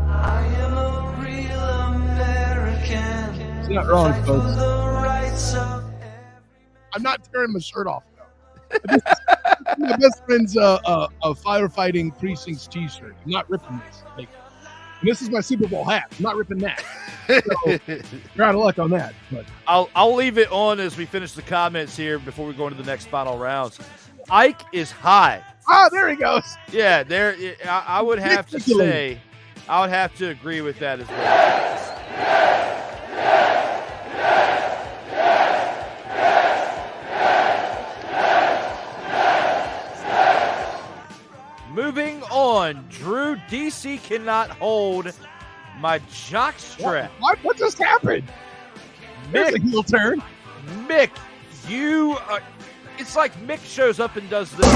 I am a real American. It's not wrong, folks. I'm not tearing my shirt off, though. My best friend's a firefighting precincts t-shirt. I'm not ripping this. Like, this is my Super Bowl hat. I'm not ripping that. So, you're out of luck on that. But I'll leave it on as we finish the comments here before we go into the next final rounds. Ike is high. Oh, there he goes. Yeah, there. I would have to say, I would have to agree with that as well. Moving on, Drew, DC cannot hold my jock strap. What just happened? There's a heel turn. Mick, you are, it's like Mick shows up and does this.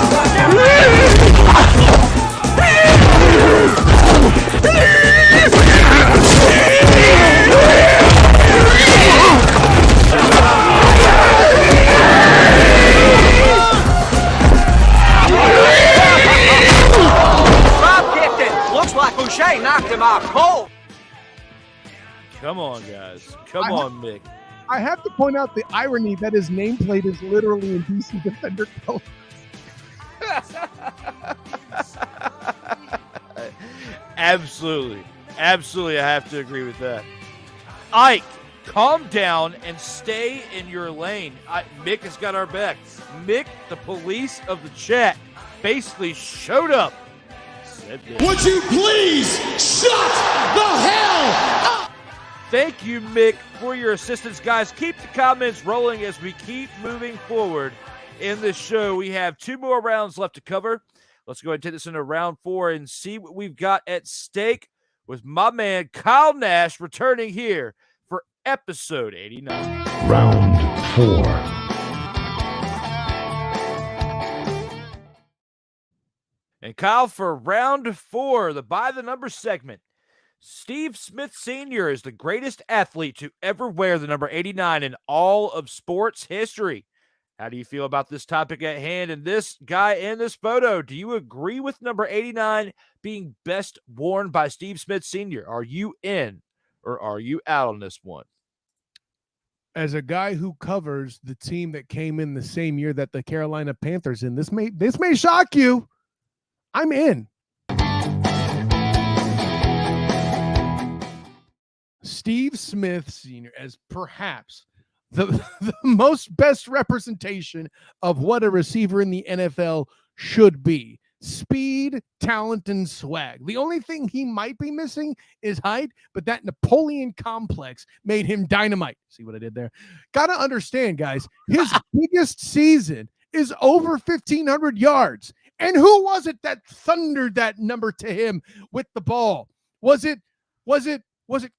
Like Boucher knocked him out cold. Come on, guys. Come on, Mick. I have to point out the irony that his nameplate is literally in DC Defender colors. Absolutely. Absolutely, I have to agree with that. Ike, calm down and stay in your lane. Mick has got our back. Mick, the police of the chat, basically showed up. Would you please shut the hell up? Thank you, Mick, for your assistance. Guys, keep the comments rolling as we keep moving forward in this show. We have 2 more rounds left to cover. Let's go ahead and take this into round 4 and see what we've got at stake with my man Kyle Nash returning here for episode 89. Round 4. And Kyle, for round 4, the By the Number segment, Steve Smith Sr. is the greatest athlete to ever wear the number 89 in all of sports history. How do you feel about this topic at hand and this guy in this photo? Do you agree with number 89 being best worn by Steve Smith Sr.? Are you in or are you out on this one? As a guy who covers the team that came in the same year that the Carolina Panthers in, this may shock you. I'm in. Steve Smith Sr. as perhaps the most best representation of what a receiver in the NFL should be. Speed, talent, and swag. The only thing he might be missing is height, but that Napoleon complex made him dynamite. See what I did there? Got to understand, guys, his biggest season is over 1,500 yards. And who was it that thundered that number to him with the ball? Was it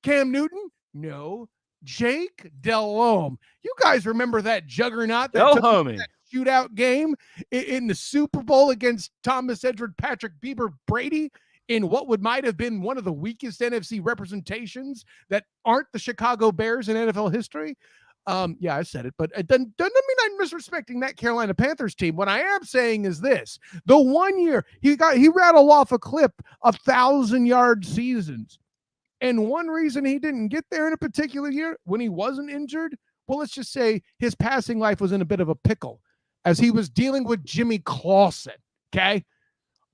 Cam Newton? No. Jake Delhomme. You guys remember that juggernaut that took that shootout game in the Super Bowl against Thomas Edward Patrick Bieber Brady in what might have been one of the weakest NFC representations that aren't the Chicago Bears in NFL history? Yeah, I said it, but it doesn't mean I'm disrespecting that Carolina Panthers team. What I am saying is this: the 1 year he rattled off a clip of 1,000-yard seasons. And one reason he didn't get there in a particular year when he wasn't injured, well, let's just say his passing life was in a bit of a pickle as he was dealing with Jimmy Clausen, okay?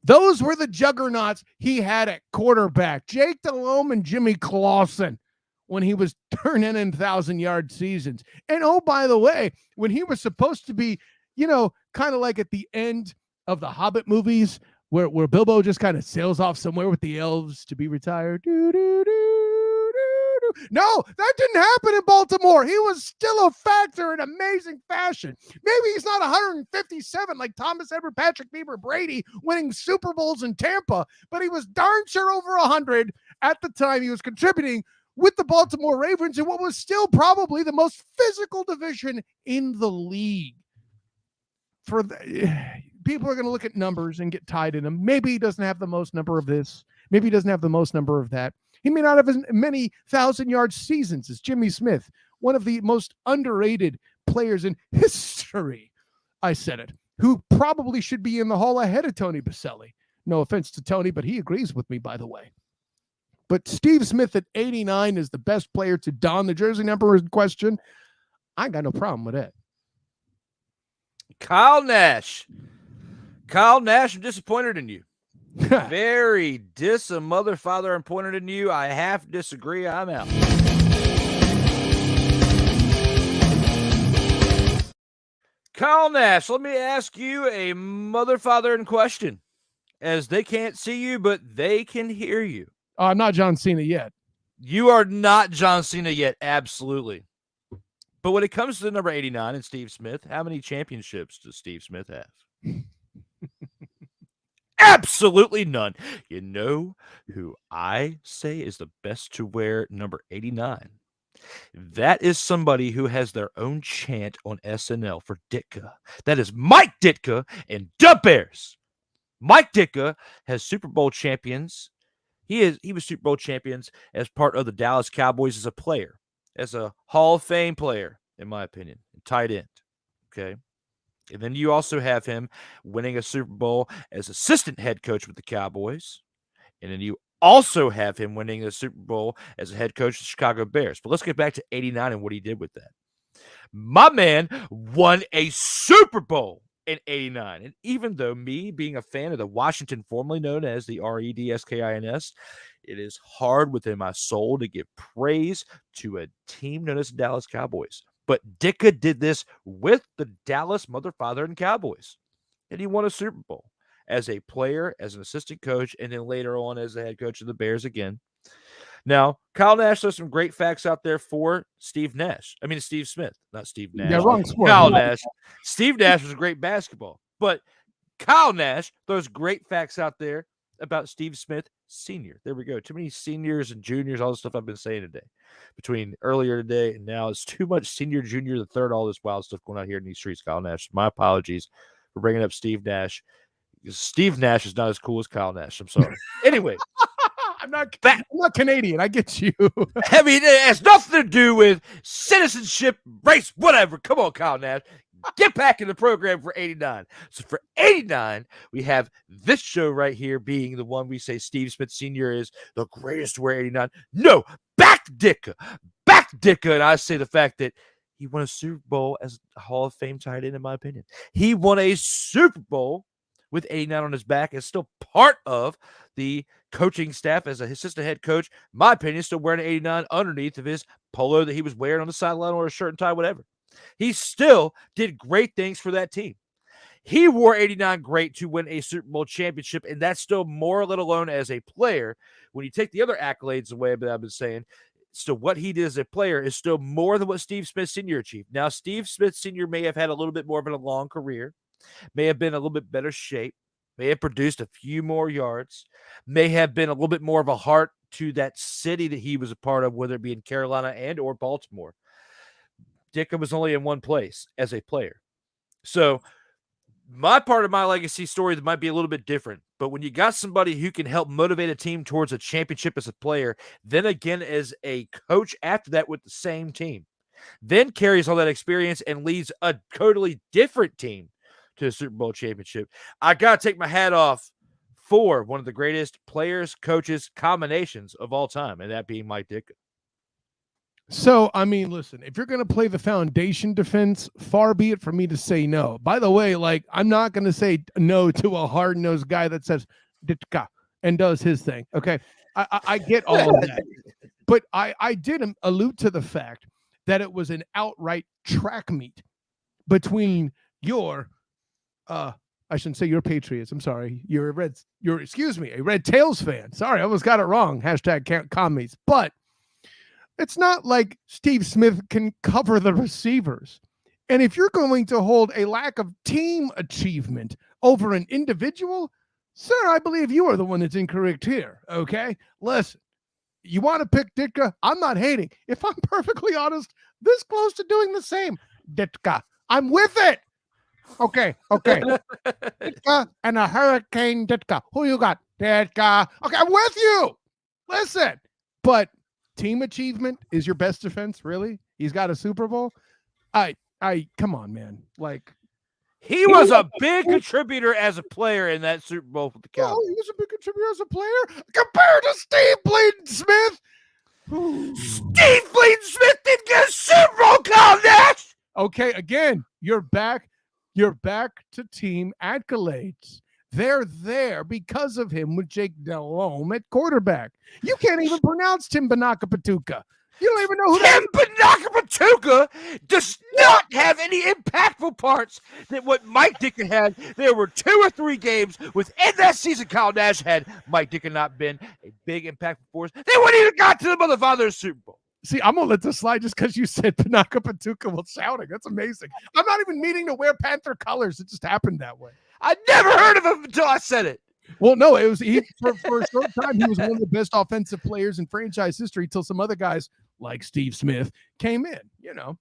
Those were the juggernauts he had at quarterback, Jake Delhomme and Jimmy Clausen, when he was turning in 1,000-yard seasons. And oh, by the way, when he was supposed to be, kind of like at the end of the Hobbit movies, where Bilbo just kind of sails off somewhere with the elves to be retired. No, that didn't happen in Baltimore. He was still a factor in amazing fashion. Maybe he's not 157 like Thomas Edward Patrick Bieber Brady winning Super Bowls in Tampa, but he was darn sure over 100 at the time he was contributing with the Baltimore Ravens in what was still probably the most physical division in the league. People are going to look at numbers and get tied in them. Maybe he doesn't have the most number of this. Maybe he doesn't have the most number of that. He may not have as many 1,000-yard seasons as Jimmy Smith, one of the most underrated players in history. I said it. Who probably should be in the Hall ahead of Tony Baselli. No offense to Tony, but he agrees with me, by the way. But Steve Smith at 89 is the best player to don the jersey number in question. I got no problem with that. Kyle Nash, I'm disappointed in you. Very mother-father and pointed in you. I have to disagree. I'm out. Kyle Nash, let me ask you a mother-father in question. As they can't see you, but they can hear you. I'm not John Cena yet. You are not John Cena yet, absolutely. But when it comes to the number 89 and Steve Smith, how many championships does Steve Smith have? Absolutely none. You know who I say is the best to wear number 89? That is somebody who has their own chant on SNL for Ditka. That is Mike Ditka and the Bears. Mike Ditka has Super Bowl champions. He was Super Bowl champions as part of the Dallas Cowboys as a player, as a Hall of Fame player, in my opinion, tight end. Okay. And then you also have him winning a Super Bowl as assistant head coach with the Cowboys. And then you also have him winning a Super Bowl as a head coach of the Chicago Bears. But let's get back to 89 and what he did with that. My man won a Super Bowl in 89. And even though me being a fan of the Washington, formerly known as the Redskins, it is hard within my soul to give praise to a team known as the Dallas Cowboys. But Ditka did this with the Dallas mother-father and Cowboys. And he won a Super Bowl as a player, as an assistant coach, and then later on as the head coach of the Bears again. Now, Kyle Nash does some great facts out there for Steve Smith, not Steve Nash. Yeah, wrong sport. Kyle Nash. Steve Nash was a great basketball, but Kyle Nash throws great facts out there about Steve Smith Sr. There we go. Too many seniors and juniors, all the stuff I've been saying today. Between earlier today and now, it's too much senior, junior, the third, all this wild stuff going on here in these streets, Kyle Nash. My apologies for bringing up Steve Nash. Steve Nash is not as cool as Kyle Nash. I'm sorry. Anyway. I'm not Canadian. I get you. I mean, it has nothing to do with citizenship, race, whatever. Come on, Kyle Nash. Get back in the program for 89. So for 89, we have this show right here being the one we say Steve Smith Sr. is the greatest to wear 89. No, back Ditka. And I say the fact that he won a Super Bowl as a Hall of Fame tight end, in my opinion. He won a Super Bowl with 89 on his back, is still part of the coaching staff as an assistant head coach. My opinion, still wearing an 89 underneath of his polo that he was wearing on the sideline, or a shirt and tie, whatever. He still did great things for that team. He wore 89 great to win a Super Bowl championship, and that's still more, let alone as a player. When you take the other accolades away that I've been saying, still what he did as a player is still more than what Steve Smith Sr. achieved. Now, Steve Smith Sr. may have had a little bit more of a long career, may have been a little bit better shape, may have produced a few more yards, may have been a little bit more of a heart to that city that he was a part of, whether it be in Carolina and or Baltimore. Ditka was only in one place as a player. So my part of my legacy story that might be a little bit different, but when you got somebody who can help motivate a team towards a championship as a player, then again as a coach after that with the same team, then carries all that experience and leads a totally different team to a Super Bowl championship. I got to take my hat off for one of the greatest players, coaches, combinations of all time, and that being Mike Ditka. So, I mean, listen, if you're going to play the foundation defense, far be it for me to say no. By the way, like, I'm not going to say no to a hard-nosed guy that says Ditka and does his thing. Okay, I get all of that. But I did allude to the fact that it was an outright track meet between your, I shouldn't say your Patriots. I'm sorry. You're a Red Tails fan. Sorry, I almost got it wrong. Hashtag commies. But it's not like Steve Smith can cover the receivers. And if you're going to hold a lack of team achievement over an individual, sir, I believe you are the one that's incorrect here. Okay? Listen, you want to pick Ditka? I'm not hating. If I'm perfectly honest, this close to doing the same. Ditka. I'm with it. Okay. Ditka and a Hurricane Ditka. Who you got? Ditka. Okay, I'm with you. Listen, but team achievement is your best defense, really? He's got a Super Bowl? I come on, man. Like, he was a big contributor as a player in that Super Bowl with the Cowboys. Oh, he was a big contributor as a player compared to Steve Bleeding Smith. Steve Bleeding Smith didn't get a Super Bowl, Kyle Nash. Okay, again, you're back to team accolades. They're there because of him with Jake Delhomme at quarterback. You can't even pronounce Tim Banaka-Patuka. You don't even know who Tim Banaka-Patuka does not have any impactful parts that what Mike Ditka had. There were 2 or 3 games within that season Kyle Nash had Mike Ditka not been a big impactful force. They wouldn't even got to the motherfucker's Super Bowl. See, I'm going to let this slide just because you said Banaka-Patuka while shouting. That's amazing. I'm not even meaning to wear Panther colors. It just happened that way. I never heard of him until I said it. Well, no, it was for a short time. He was one of the best offensive players in franchise history till some other guys like Steve Smith came in, you know.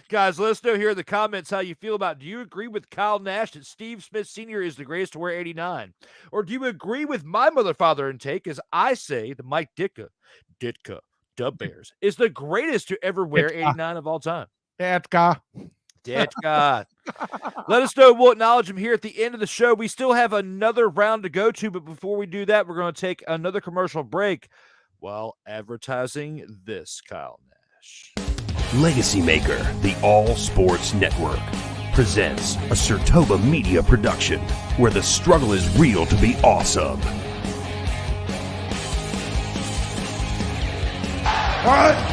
Guys, let us know here in the comments how you feel about it. Do you agree with Kyle Nash that Steve Smith Sr. is the greatest to wear 89? Or do you agree with my mother, father, and take as I say that Mike Ditka, Dub Bears, is the greatest to ever wear 89 of all time? Ditka. Let us know. We'll acknowledge him here at the end of the show. We still have another round to go to, but before we do that, we're going to take another commercial break while advertising this, Kyle Nash. LegacyMaker, the all sports network, presents a SIRTOBA media production where the struggle is real to be awesome. What?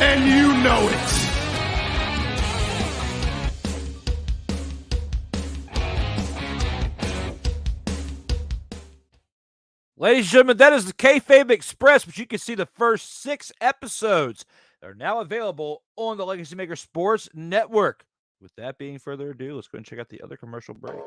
and you know it. Ladies and gentlemen, that is the Kayfabe Express, which you can see the first 6 episodes. They're now available on the LegacyMaker Sports Network. With that being further ado, let's go and check out the other commercial break.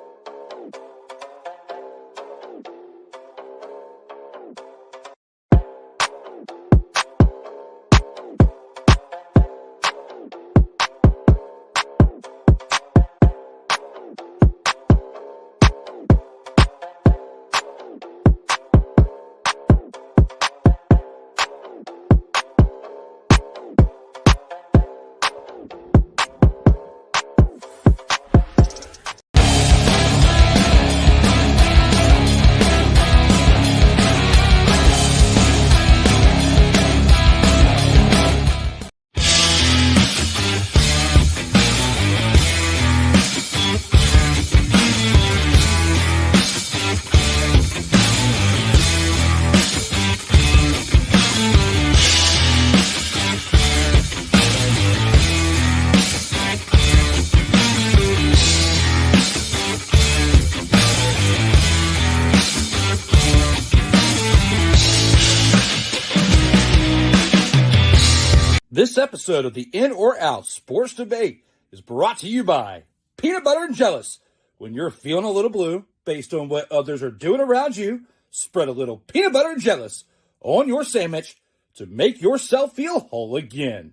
This episode of the In or Out Sports Debate is brought to you by Peanut Butter and Jealous. When you're feeling a little blue based on what others are doing around you, spread a little peanut butter and jealous on your sandwich to make yourself feel whole again.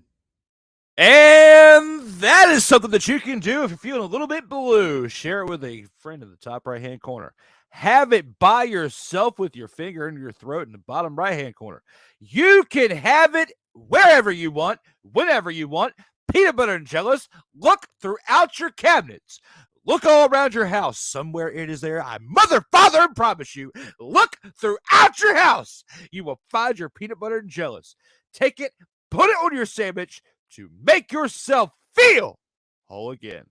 And that is something that you can do if you're feeling a little bit blue. Share it with a friend in the top right-hand corner. Have it by yourself with your finger in your throat in the bottom right-hand corner. You can have it wherever you want, whenever you want. Peanut Butter and Jealous. Look throughout your cabinets. Look all around your house. Somewhere it is there. I mother, father, promise you. Look throughout your house. You will find your Peanut Butter and Jealous. Take it, put it on your sandwich to make yourself feel whole again.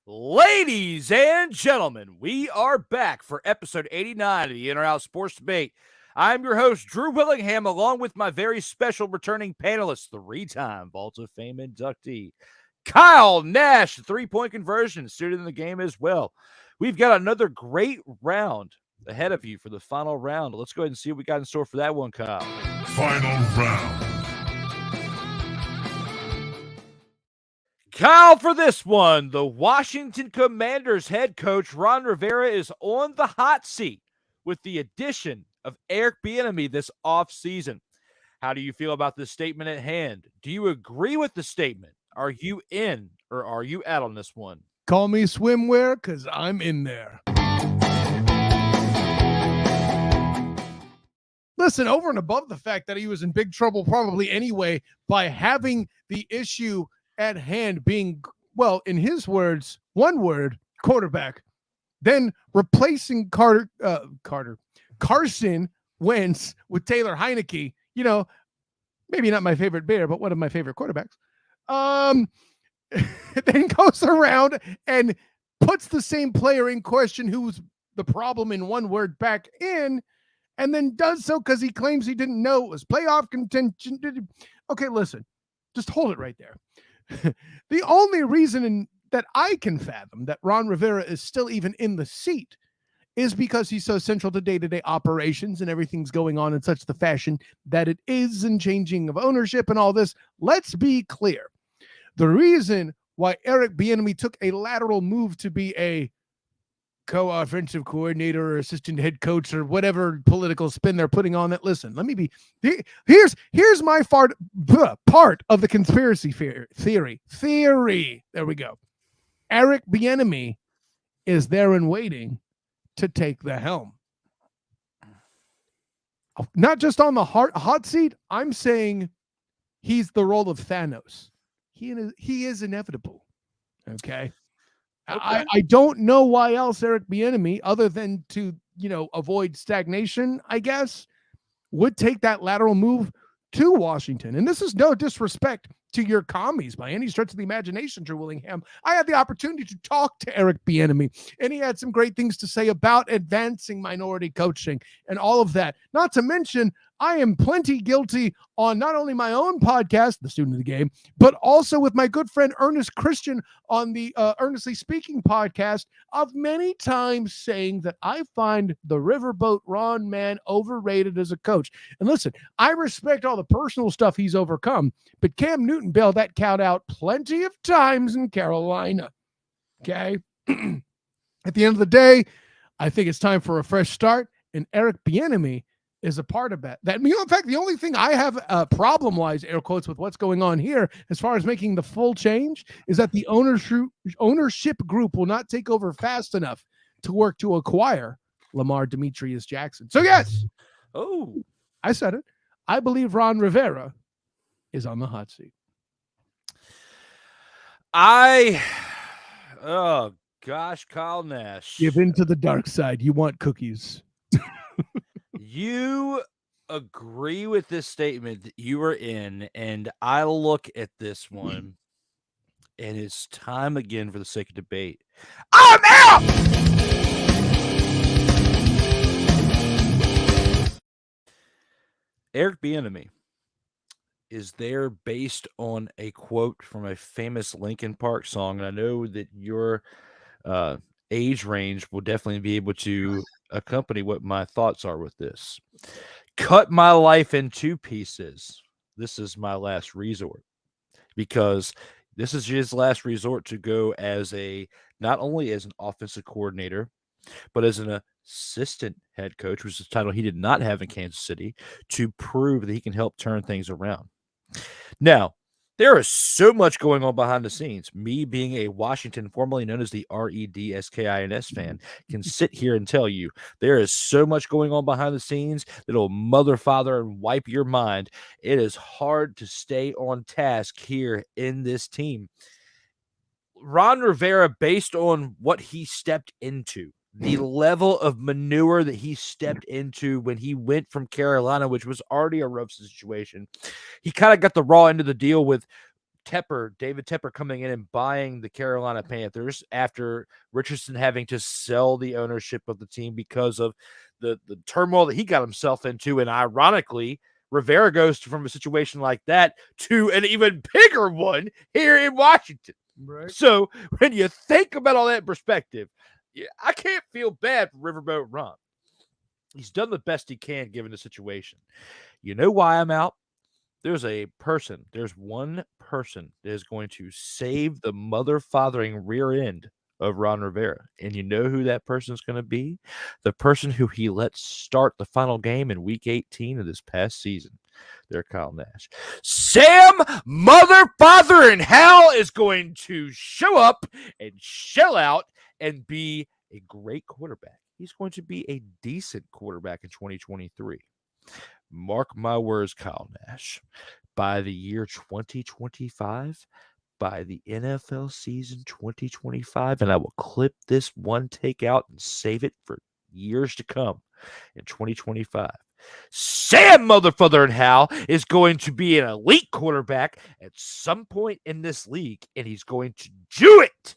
Ladies and gentlemen, we are back for episode 89 of the In or Out Sports Debate. I'm your host, Drew Willingham, along with my very special returning panelist, 3-time Vault of Fame inductee, Kyle Nash, the three-point conversion student in the game as well. We've got another great round ahead of you for the final round. Let's go ahead and see what we got in store for that one, Kyle. Final round. Kyle, for this one, the Washington Commanders head coach Ron Rivera is on the hot seat with the addition of Eric Bieniemy this offseason. How do you feel about this statement at hand? Do you agree with the statement? Are you in or are you out on this one? Call me swimwear because I'm in there. Listen, over and above the fact that he was in big trouble probably anyway by having the issue at hand being, well, in his words, one word, quarterback, then replacing Carson Wentz with Taylor Heineke, you know, maybe not my favorite bear, but one of my favorite quarterbacks, then goes around and puts the same player in question who's the problem in one word back in, and then does so because he claims he didn't know it was playoff contention. Okay, listen, just hold it right there. The only reason that I can fathom that Ron Rivera is still even in the seat is because he's so central to day-to-day operations and everything's going on in such the fashion that it is, and changing of ownership and all this. Let's be clear. The reason why Eric Bieniemy took a lateral move to be a co-offensive coordinator or assistant head coach or whatever political spin they're putting on it. Listen, let me be, here's my part of the conspiracy theory. There we go. Eric Bieniemy is there and waiting to take the helm. Not just on the hot seat. I'm saying he's the role of Thanos. He is inevitable. Okay. I don't know why else Eric Bieniemy, other than to, avoid stagnation, I guess, would take that lateral move to Washington. And this is no disrespect to your commies by any stretch of the imagination, Drew Willingham. I had the opportunity to talk to Eric Bieniemy, and he had some great things to say about advancing minority coaching and all of that. Not to mention, I am plenty guilty on not only my own podcast, The Student of the Game, but also with my good friend Ernest Christian on the Earnestly Speaking podcast, of many times saying that I find the Riverboat Ron man overrated as a coach. And listen, I respect all the personal stuff he's overcome, but Cam Newton bailed that cat out plenty of times in Carolina. Okay? At the end of the day, I think it's time for a fresh start, and Eric Bieniemy is a part of that. In fact, the only thing I have problem-wise, air quotes, with what's going on here as far as making the full change is that the ownership group will not take over fast enough to work to acquire Lamar Jackson. So yes, I said it. I believe Ron Rivera is on the hot seat. Oh gosh, Kyle Nash. Give in to the dark side. You want cookies. You agree with this statement that you were in, and I look at this one, and it's time again for the sake of debate. I'm out! Eric Bieniemy is there based on a quote from a famous Linkin Park song, and I know that your age range will definitely be able to accompany what my thoughts are with this. Cut my life in two pieces. This is my last resort, because this is his last resort to go as not only as an offensive coordinator, but as an assistant head coach, which is a title he did not have in Kansas City, to prove that he can help turn things around. Now, there is so much going on behind the scenes. Me, being a Washington, formerly known as the REDSKINS fan, can sit here and tell you there is so much going on behind the scenes that'll mother, father, and wipe your mind. It is hard to stay on task here in this team. Ron Rivera, based on what he stepped into, the level of manure that he stepped into when he went from Carolina, which was already a rough situation. He kind of got the raw end of the deal with David Tepper coming in and buying the Carolina Panthers after Richardson having to sell the ownership of the team because of the turmoil that he got himself into. And ironically, Rivera goes from a situation like that to an even bigger one here in Washington. Right. So when you think about all that in perspective, I can't feel bad for Riverboat Ron. He's done the best he can given the situation. You know why I'm out? There's one person that is going to save the mother-fathering rear end of Ron Rivera. And you know who that person is going to be? The person who he let start the final game in week 18 of this past season. There, Kyle Nash. Sam Mother, Father, and Hal is going to show up and shell out and be a great quarterback. He's going to be a decent quarterback in 2023. Mark my words, Kyle Nash. By the year 2025, by the NFL season 2025, and I will clip this one take out and save it for years to come in 2025. Sam Motherfather and Hal is going to be an elite quarterback at some point in this league, and he's going to do it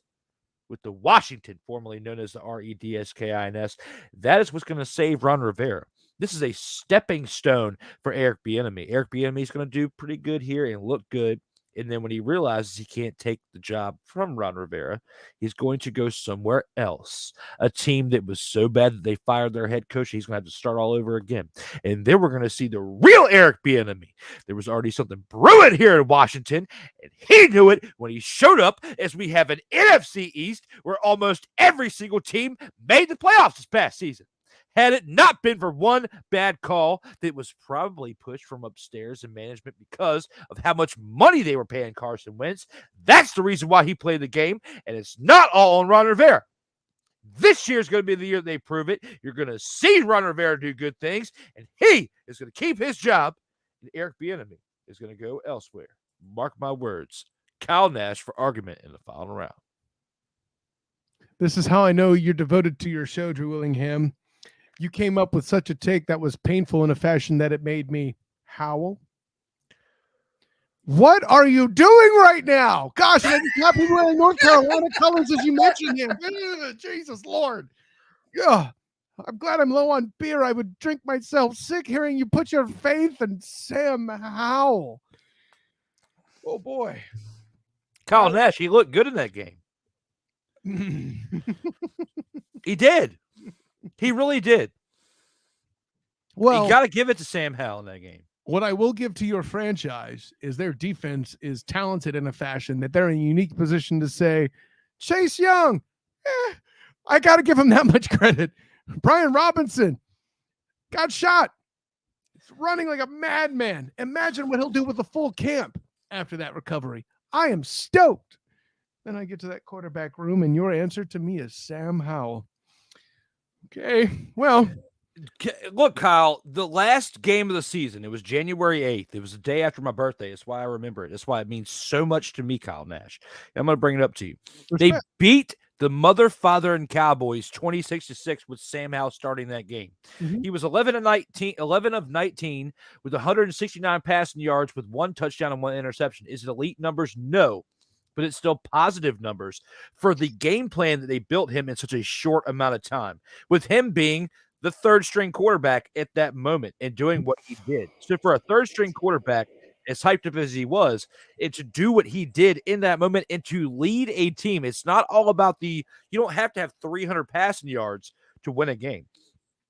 with the Washington, formerly known as the REDSKINS. That is what's going to save Ron Rivera. This is a stepping stone for Eric Bieniemy. Eric Bieniemy is going to do pretty good here and look good. And then when he realizes he can't take the job from Ron Rivera, he's going to go somewhere else. A team that was so bad that they fired their head coach, he's going to have to start all over again. And then we're going to see the real Eric Bieniemy. There was already something brewing here in Washington, and he knew it when he showed up, as we have an NFC East where almost every single team made the playoffs this past season. Had it not been for one bad call that was probably pushed from upstairs in management because of how much money they were paying Carson Wentz, that's the reason why he played the game, and it's not all on Ron Rivera. This year is going to be the year they prove it. You're going to see Ron Rivera do good things, and he is going to keep his job, and Eric Bieniemy is going to go elsewhere. Mark my words. Kyle Nash for argument in the final round. This is how I know you're devoted to your show, Drew Willingham. You came up with such a take that was painful in a fashion that it made me howl. What are you doing right now? Gosh, I'm happy wearing North Carolina colors as you mentioned him. Jesus Lord. Yeah. I'm glad I'm low on beer. I would drink myself sick hearing you put your faith in Sam Howell. Oh, boy. Kyle Nash, he looked good in that game. He did. He really did. Well, you got to give it to Sam Howell in that game. What I will give to your franchise is their defense is talented in a fashion that they're in a unique position to say, Chase Young, I got to give him that much credit. Brian Robinson got shot. He's running like a madman. Imagine what he'll do with the full camp after that recovery. I am stoked. Then I get to that quarterback room, and your answer to me is Sam Howell. Okay, well. Look, Kyle, the last game of the season, it was January 8th. It was the day after my birthday. That's why I remember it. That's why it means so much to me, Kyle Nash. I'm going to bring it up to you. Respect. They beat the mother, father, and Cowboys 26-6 with Sam Howell starting that game. Mm-hmm. He was 11 of 19 with 169 passing yards with 1 touchdown and 1 interception. Is it elite numbers? No. But it's still positive numbers for the game plan that they built him in such a short amount of time, with him being the third-string quarterback at that moment and doing what he did. So for a third-string quarterback, as hyped up as he was, and to do what he did in that moment and to lead a team, it's not all about you don't have to have 300 passing yards to win a game.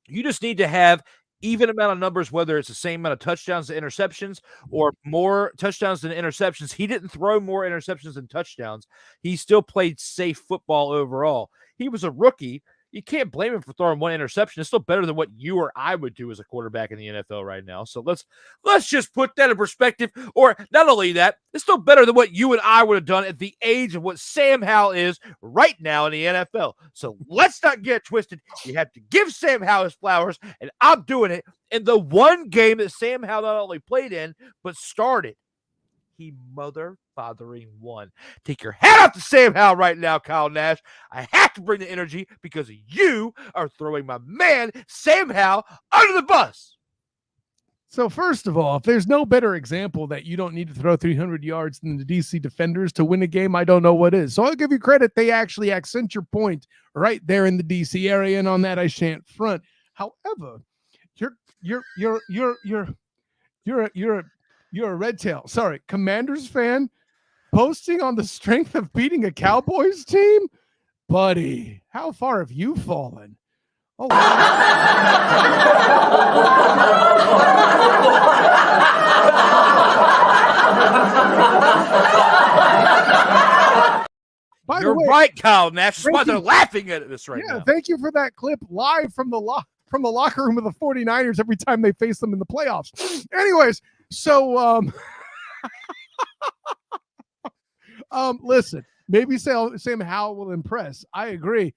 You just need to have even amount of numbers, whether it's the same amount of touchdowns to interceptions or more touchdowns than interceptions. He didn't throw more interceptions than touchdowns. He still played safe football overall. He was a rookie. You can't blame him for throwing 1 interception. It's still better than what you or I would do as a quarterback in the NFL right now. So let's just put that in perspective. Or not only that, it's still better than what you and I would have done at the age of what Sam Howell is right now in the NFL. So let's not get twisted. You have to give Sam Howell his flowers, and I'm doing it in the one game that Sam Howell not only played in, but started. He mother-fathering won. Take your hat off to Sam Howell right now, Kyle Nash. I have to bring the energy because you are throwing my man, Sam Howell, under the bus. So first of all, if there's no better example that you don't need to throw 300 yards than the DC Defenders to win a game, I don't know what is. So I'll give you credit. They actually accent your point right there in the DC area, and on that I shan't front. However, you're a red tail. Sorry, Commanders fan posting on the strength of beating a Cowboys team? Buddy, how far have you fallen? Oh, You're right, Kyle Nash. That's why they're laughing at us right now. Yeah, thank you for that clip live from the locker room of the 49ers every time they face them in the playoffs. Anyways, so listen, maybe Sam Howell will impress. I agree,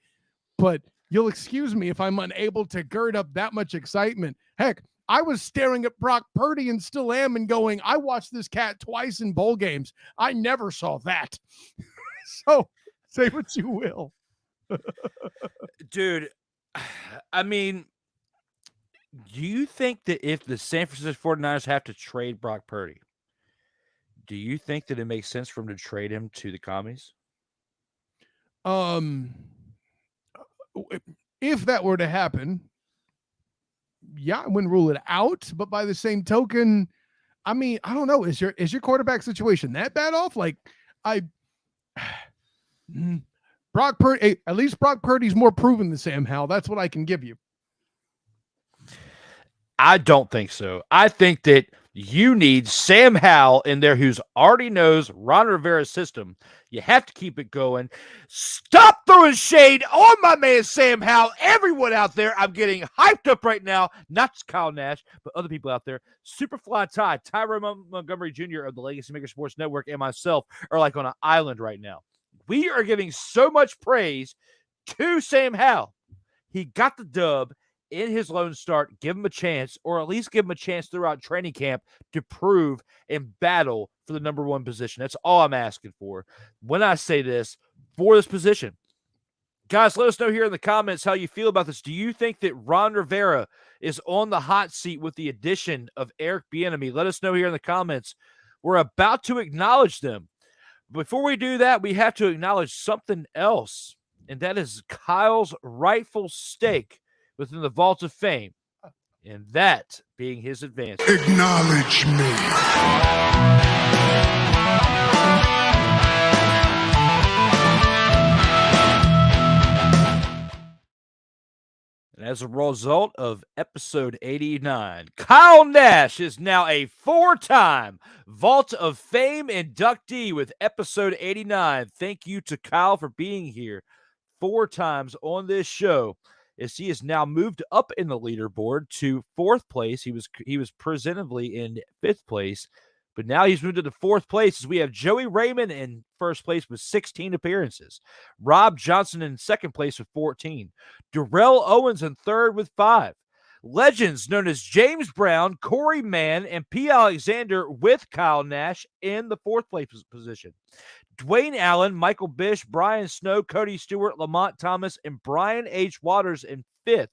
but you'll excuse me if I'm unable to gird up that much excitement. Heck, I was staring at Brock Purdy and still am and going, I watched this cat twice in bowl games. I never saw that. So say what you will. Dude, I mean, do you think that if the San Francisco 49ers have to trade Brock Purdy, do you think that it makes sense for them to trade him to the Commies? If that were to happen, yeah, I wouldn't rule it out. But by the same token, I mean, I don't know. Is your quarterback situation that bad off? Like, Brock Purdy, at least Brock Purdy's more proven than Sam Howell. That's what I can give you. I don't think so. I think that you need Sam Howell in there who's already knows Ron Rivera's system. You have to keep it going. Stop throwing shade on my man Sam Howell. Everyone out there, I'm getting hyped up right now. Not just Kyle Nash, but other people out there. Superfly Ty, Tyrone Montgomery Jr. of the LegacyMaker Sports Network, and myself are like on an island right now. We are giving so much praise to Sam Howell. He got the dub in his lone start, give him a chance, or at least give him a chance throughout training camp to prove and battle for the number one position. That's all I'm asking for when I say this, for this position. Guys, let us know here in the comments how you feel about this. Do you think that Ron Rivera is on the hot seat with the addition of Eric Bieniemy? Let us know here in the comments. We're about to acknowledge them. Before we do that, we have to acknowledge something else, and that is Kyle's rightful stake within the Vault of Fame, and that being his advance. Acknowledge me. And as a result of episode 89, Kyle Nash is now a 4-time Vault of Fame inductee with episode 89. Thank you to Kyle for being here 4 times on this show, as he has now moved up in the leaderboard to 4th place. He was presentably in 5th place, but now he's moved to the 4th place as we have Joey Raymond in 1st place with 16 appearances. Rob Johnson in 2nd place with 14. Darrell Owens in 3rd with 5. Legends known as James Brown, Corey Mann, and P. Alexander with Kyle Nash in the 4th place position. Dwayne Allen, Michael Bish, Brian Snow, Cody Stewart, Lamont Thomas, and Brian H. Waters in 5th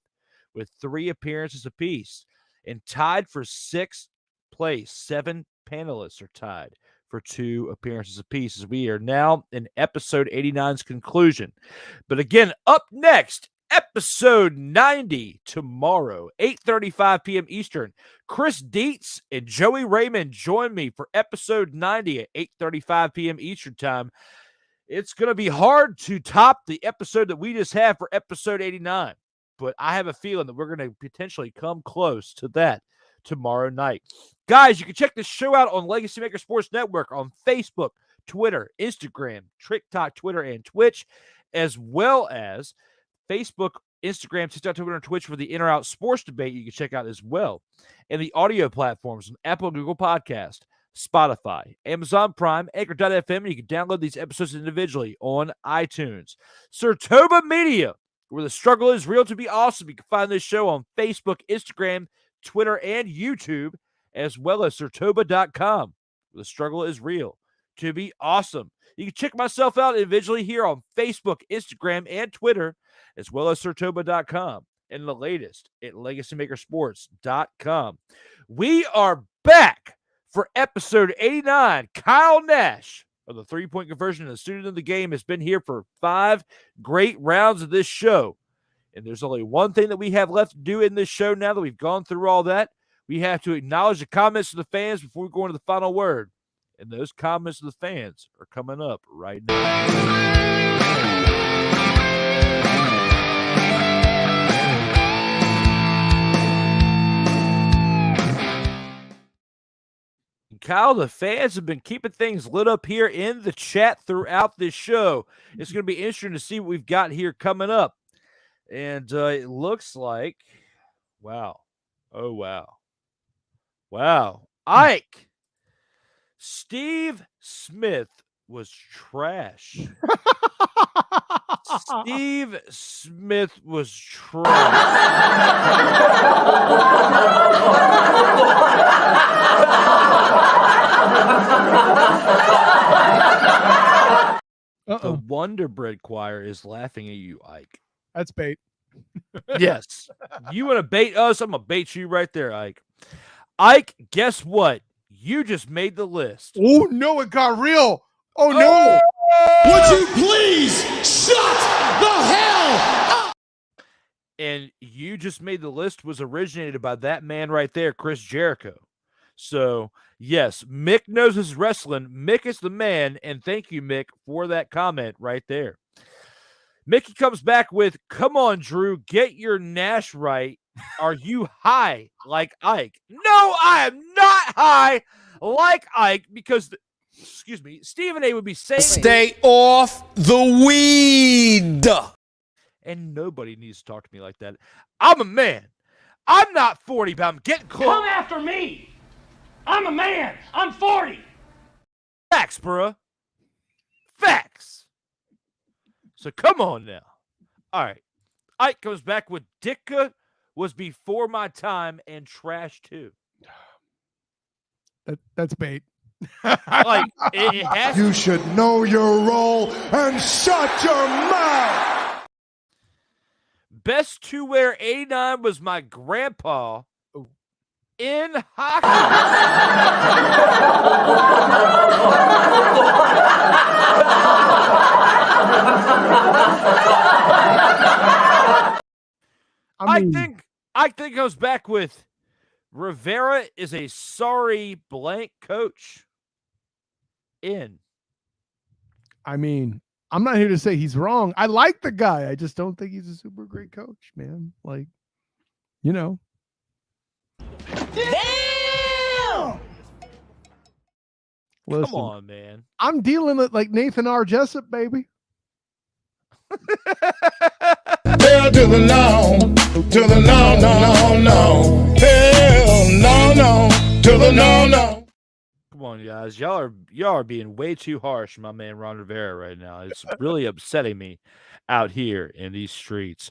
with 3 appearances apiece. And tied for 6th place, 7 panelists are tied for 2 appearances apiece, as we are now in episode 89's conclusion. But again, up next, episode 90 tomorrow, 8:35 p.m. Eastern. Chris Dietz and Joey Raymond join me for episode 90 at 8:35 p.m. Eastern time. It's going to be hard to top the episode that we just had for episode 89, but I have a feeling that we're going to potentially come close to that tomorrow night. Guys, you can check this show out on LegacyMaker Sports Network on Facebook, Twitter, Instagram, TikTok, Twitter, and Twitch, as well as Facebook, Instagram, TikTok, Twitter, and Twitch for the In or Out Sports Debate you can check out as well. And the audio platforms on Apple, Google Podcast, Spotify, Amazon Prime, Anchor.fm, and you can download these episodes individually on iTunes. SIRTOBA Media, where the struggle is real to be awesome. You can find this show on Facebook, Instagram, Twitter, and YouTube, as well as SIRTOBA.com, where the struggle is real to be awesome. You can check myself out individually here on Facebook, Instagram, and Twitter, as well as SIRTOBA.com, and the latest at LegacyMakerSports.com. We are back for episode 89. Kyle Nash of the three-point conversion and the student of the game has been here for 5 great rounds of this show. And there's only one thing that we have left to do in this show now that we've gone through all that. We have to acknowledge the comments of the fans before we go into the final word. And those comments of the fans are coming up right now. Kyle, the fans have been keeping things lit up here in the chat throughout this show. It's going to be interesting to see what we've got here coming up. And it looks like, wow. Oh, wow. Wow. Ike. Steve Smith was trash. Steve Smith was trash. The Wonder Bread Choir is laughing at you, Ike. That's bait. Yes. You want to bait us? I'm going to bait you right there, Ike. Ike, guess what? You just made the list. Oh, no, it got real. Oh, no. Would you please shut the hell up? And you just made the list was originated by that man right there, Chris Jericho. So, yes, Mick knows his wrestling. Mick is the man, and thank you, Mick, for that comment right there. Mickey comes back with, come on, Drew, get your Nash right. Are you high like Ike? No, I am not high like Ike because, Stephen A would be saying, stay off the weed. And nobody needs to talk to me like that. I'm a man. I'm not 40, but I'm getting close. Come after me. I'm a man. I'm 40. Facts, bruh. Facts. So come on now. All right. Ike comes back with Ditka was before my time and trash too. That's bait. Like it has. You should know your role and shut your mouth. Best to wear 89 was my grandpa in hockey. I think it goes back with Rivera is a sorry blank coach. I mean, I'm not here to say he's wrong. I like the guy. I just don't think he's a super great coach, man. Like, you know. Damn! Listen, come on, man. I'm dealing with like Nathan R. Jessup, baby. Hell to the no, to the no, no, no, no. Hell no, no, to the no, no. Come on, guys. Y'all are being way too harsh, my man Ron Rivera, right now. It's really upsetting me out here in these streets.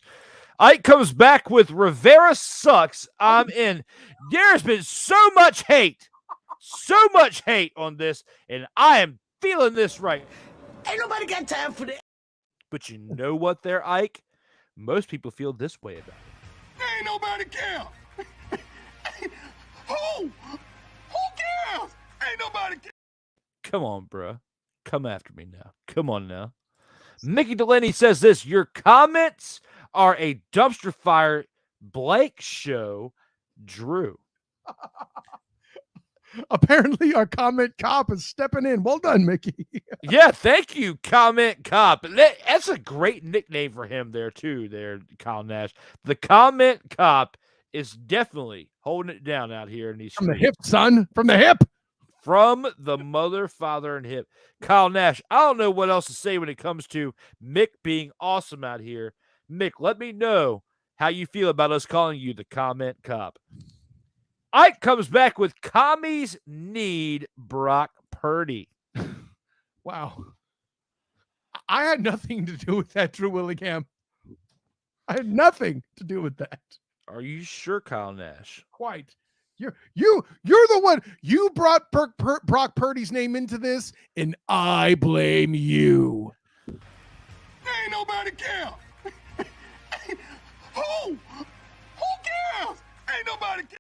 Ike comes back with Rivera sucks. I'm in. There's been so much hate on this, and I am feeling this right. Ain't nobody got time for that. But you know what there, Ike? Most people feel this way about it. Ain't nobody care. Who cares? Ain't nobody care. Come on, bro. Come after me now. Come on now. Mickey Delaney says this. Your comments are a dumpster fire blank show, Drew. Apparently, our comment cop is stepping in. Well done, Mickey. Yeah, thank you, comment cop. That's a great nickname for him there, too, there, Kyle Nash. The comment cop is definitely holding it down out here in these From the streets. hip, son. From the hip. From the mother, father, and hip. Kyle Nash, I don't know what else to say when it comes to Mick being awesome out here. Mick, let me know how you feel about us calling you the comment cop. Ike comes back with commies need Brock Purdy. Wow. I had nothing to do with that, Drew Willingham. I had nothing to do with that. Are you sure, Kyle Nash? Quite. You're the one. You brought Brock Purdy's name into this, and I blame you. Ain't nobody care. Who cares? Ain't nobody care.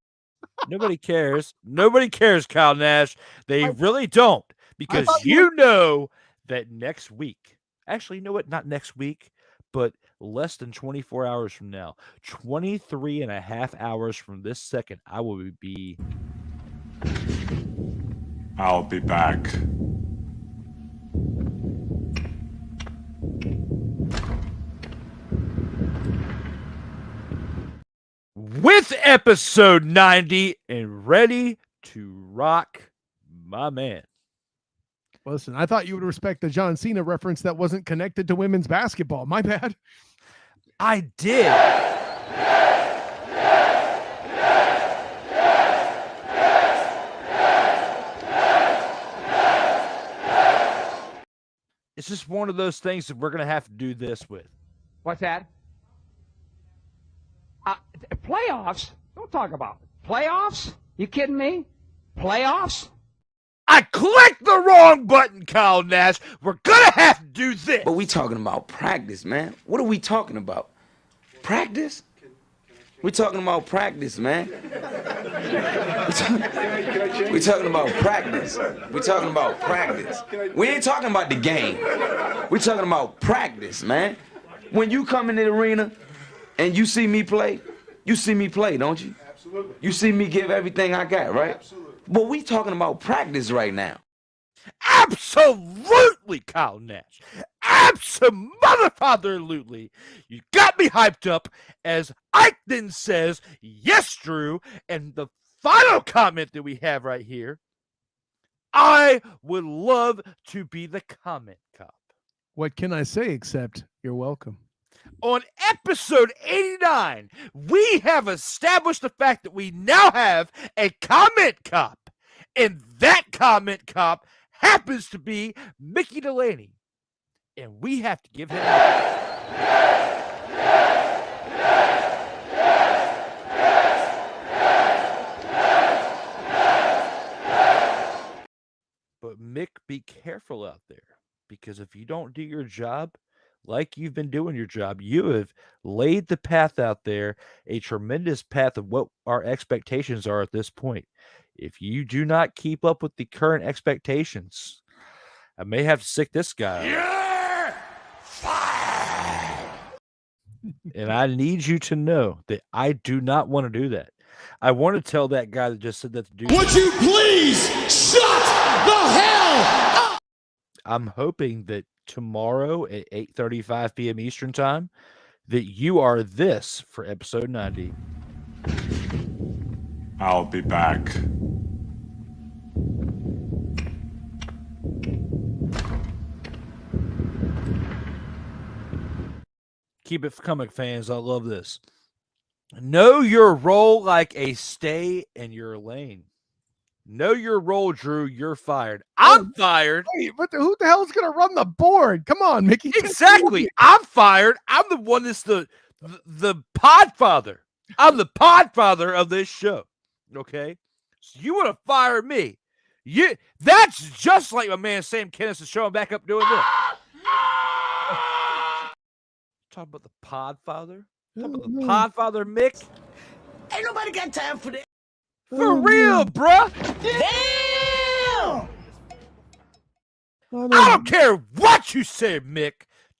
Nobody cares. Nobody cares, Kyle Nash. They really don't, because you know that next week, actually, you know what? Not next week, but less than 24 hours from now, 23 and a half hours from this second, I will be. I'll be back. With episode 90 and ready to rock, my man. Listen, I thought you would respect the John Cena reference that wasn't connected to women's basketball. My bad. I did. It's just one of those things that we're going to have to do this with. What's that? Playoffs? Don't talk about it. Playoffs? You kidding me? Playoffs? I clicked the wrong button, Kyle Nash. We're going to have to do this. But we talking about practice, man. What are we talking about? Practice? We're talking about practice, man. We're talking about practice. We're talking about practice. We ain't talking about the game. We're talking about practice, man. When you come in the arena and you see me play, don't you? Absolutely. You see me give everything I got, right? Absolutely. But we talking about practice right now. Absolutely, Kyle Nash. Absolutely. You got me hyped up, as Ike then says, yes, Drew. And the final comment that we have right here, I would love to be the comment cop. What can I say except you're welcome? On episode 89, we have established the fact that we now have a comment cop. And that comment cop happens to be Mickey Delaney. And we have to give him careful out there, because if you don't do your job like you've been doing your job, you have laid the path out there, a tremendous path of what our expectations are at this point. If you do not keep up with the current expectations, I may have to sick this guy out. And I need you to know that I do not want to do that. I want to tell that guy that just said that to do. Would you please shut the hell up? I'm hoping that tomorrow at 8:35 p.m. Eastern time that you are this for episode 90. I'll be back. Keep it coming, fans. I love this. Know your role like a stay in your lane. Know your role, Drew. You're fired. I'm fired. Wait, but who the hell is going to run the board? Come on, Mickey. Exactly. I'm fired. I'm the one that's the podfather. I'm the podfather of this show. Okay? So you want to fire me. That's just like my man Sam Kennison showing back up doing this. Talking about the podfather? Talking about the podfather, Mick? Ain't nobody got time for that. For real, bruh. Damn! I don't care what you say, Mick.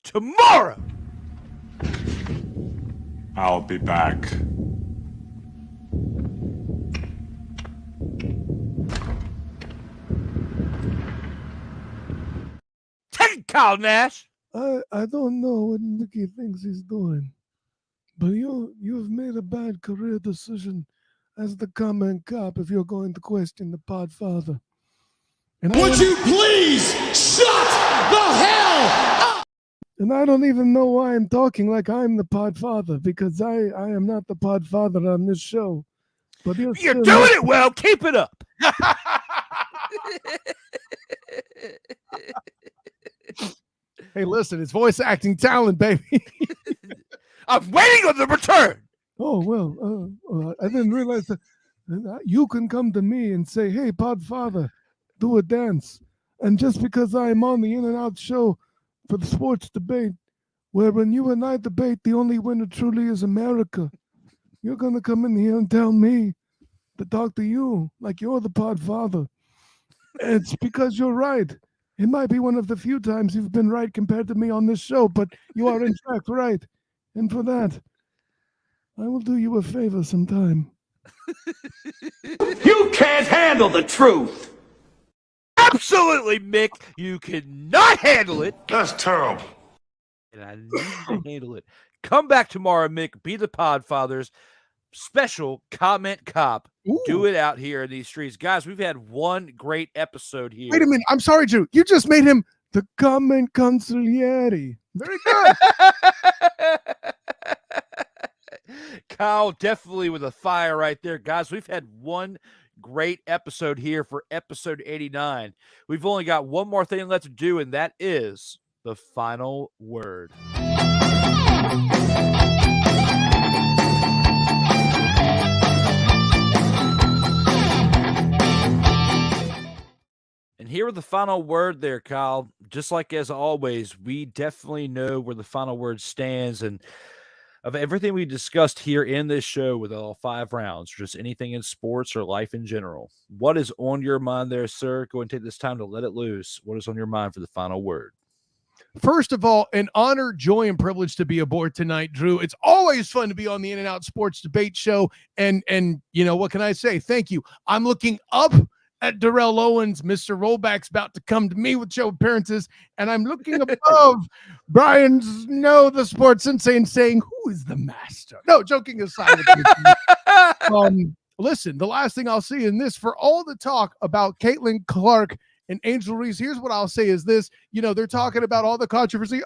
Tomorrow. I'll be back. Take it, Kyle Nash. I don't know what Mickey thinks he's doing, but you've made a bad career decision as the comment cop if you're going to question the podfather. And would you please shut the hell up? And I don't even know why I'm talking like I'm the podfather, because I am not the podfather on this show. But you're doing it well. Keep it up. Hey, listen, it's voice acting talent, baby. I'm waiting on the return. Oh, well, I didn't realize that you can come to me and say, hey, podfather, do a dance. And just because I'm on the In and Out show for the sports debate, where when you and I debate, the only winner truly is America, you're going to come in here and tell me to talk to you like you're the podfather. It's because you're right. It might be one of the few times you've been right compared to me on this show, but you are in fact right. And for that, I will do you a favor sometime. You can't handle the truth. Absolutely, Mick. You cannot handle it. That's terrible. And I need to handle it. Come back tomorrow, Mick. Be the Podfathers. Special comment cop. Ooh. Do it out here in these streets. Guys, we've had one great episode here. Wait a minute. I'm sorry, Drew. You just made him the comment consigliere. Very good. Kyle, definitely with a fire right there. Guys, we've had one great episode here for episode 89. We've only got one more thing left to do, and that is the final word. And here with the final word there, Kyle, just like as always, we definitely know where the final word stands. And of everything we discussed here in this show with all 5 rounds, just anything in sports or life in general, what is on your mind there, sir? Go and take this time to let it loose. What is on your mind for the final word? First of all, an honor, joy, and privilege to be aboard tonight, Drew. It's always fun to be on the In and Out Sports Debate Show. And you know, what can I say? Thank you. I'm looking up at Darrell Owens. Mr. Rollback's about to come to me with show appearances, and I'm looking above Brian Snow, the sports sensei, and saying, who is the master? No, joking aside. Listen, the last thing I'll see in this, for all the talk about Caitlin Clark and Angel Reese, here's what I'll say is this. You know, they're talking about all the controversy.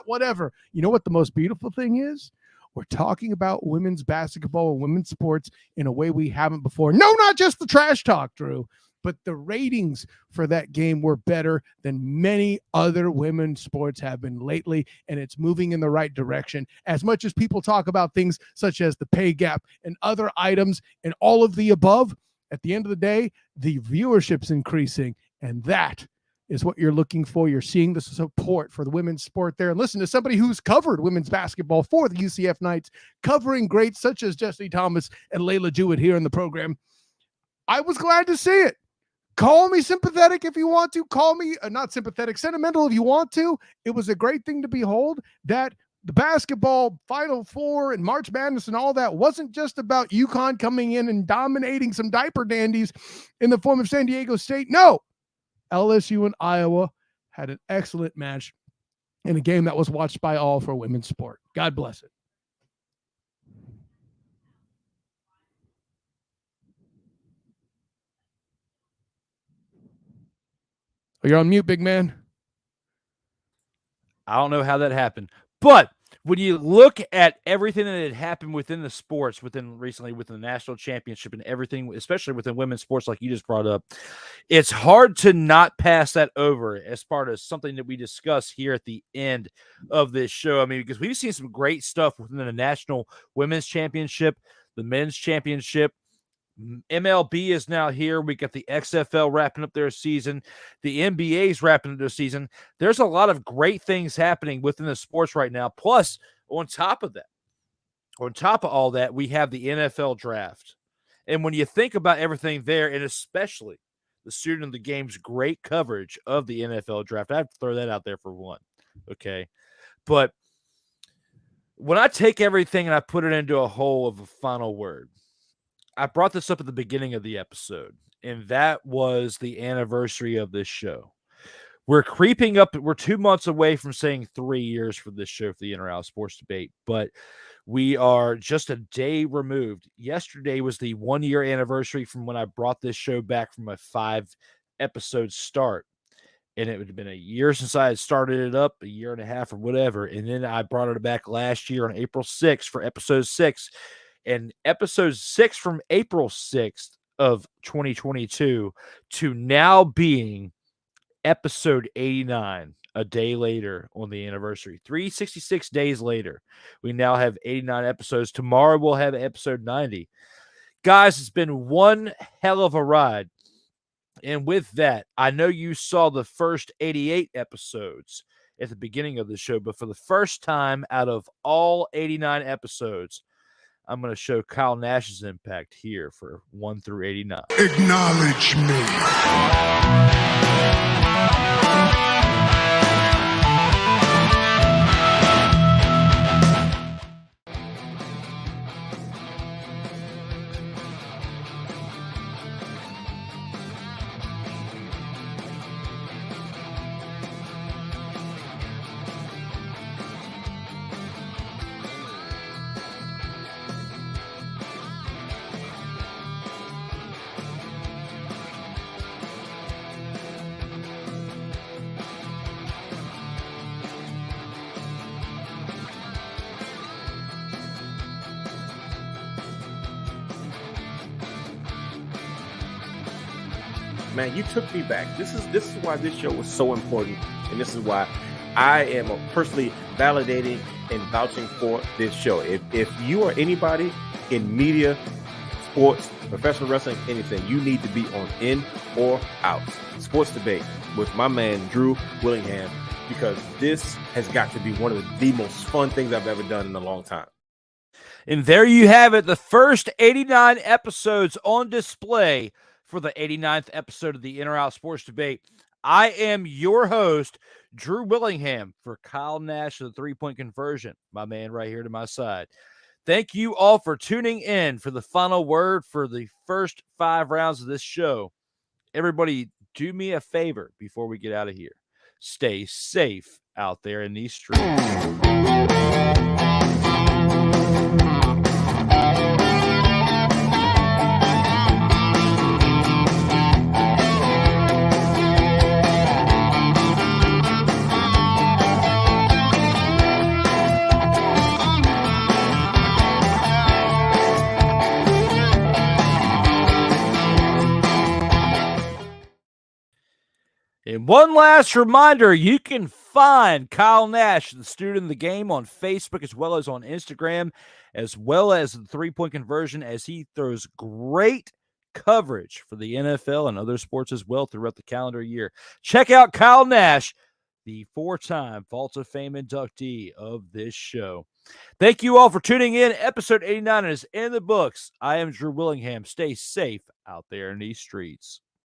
Whatever. You know what the most beautiful thing is? We're talking about women's basketball and women's sports in a way we haven't before. No, not just the trash talk, Drew, but the ratings for that game were better than many other women's sports have been lately, and it's moving in the right direction. As much as people talk about things such as the pay gap and other items and all of the above, at the end of the day, the viewership's increasing, And that is what you're looking for. You're seeing the support for the women's sport there. And listen to somebody who's covered women's basketball for the UCF Knights, covering greats such as Jesse Thomas and Layla Jewett here in the program. I was glad to see it. Call me sympathetic if you want to. Call me not sympathetic, sentimental if you want to. It was a great thing to behold that the basketball Final Four and March Madness and all that wasn't just about UConn coming in and dominating some diaper dandies in the form of San Diego State. No, LSU and Iowa had an excellent match in a game that was watched by all for women's sport. God bless it. Oh, you're on mute, big man. I don't know how that happened, but when you look at everything that had happened within the sports recently with the national championship and everything, especially within women's sports, like you just brought up, it's hard to not pass that over as part of something that we discuss here at the end of this show. I mean, because we've seen some great stuff within the national women's championship, the men's championship. MLB is now here. We got the XFL wrapping up their season. The NBA is wrapping up their season. There's a lot of great things happening within the sports right now. Plus, on top of all that, we have the NFL draft. And when you think about everything there, and especially the student of the game's great coverage of the NFL draft, I have to throw that out there for one. Okay. But when I take everything and I put it into a whole of a final word, I brought this up at the beginning of the episode, and that was the anniversary of this show. We're creeping up. We're 2 months away from saying 3 years for this show, for the In-Or-Out Sports Debate, but we are just a day removed. Yesterday was the 1 year anniversary from when I brought this show back from a 5-episode start. And it would have been a year since I had started it up, a year and a half or whatever. And then I brought it back last year on April 6th for episode 6. And episode 6 from April 6th of 2022 to now being episode 89, a day later on the anniversary. 366 days later, we now have 89 episodes. Tomorrow we'll have episode 90. Guys, it's been one hell of a ride. And with that, I know you saw the first 88 episodes at the beginning of the show, but for the first time out of all 89 episodes, I'm going to show Kyle Nash's impact here for 1 through 89. Acknowledge me. Man, you took me back. This is why this show was so important, and this is why I am personally validating and vouching for this show. If you are anybody in media, sports, professional wrestling, anything, you need to be on In or Out Sports Debate with my man Drew Willingham, because this has got to be one of the most fun things I've ever done in a long time. And there you have it, the first 89 episodes on display for the 89th episode of the In-Or-Out Sports Debate. I am your host, Drew Willingham, for Kyle Nash of the 3-Point Conversion, my man right here to my side. Thank you all for tuning in for the final word for the first 5 rounds of this show. Everybody, do me a favor before we get out of here. Stay safe out there in these streets. And one last reminder, you can find Kyle Nash, the student of the game, on Facebook as well as on Instagram, as well as the 3-Point Conversion, as he throws great coverage for the NFL and other sports as well throughout the calendar year. Check out Kyle Nash, the 4-time Vault of Fame inductee of this show. Thank you all for tuning in. Episode 89 is in the books. I am Drew Willingham. Stay safe out there in these streets.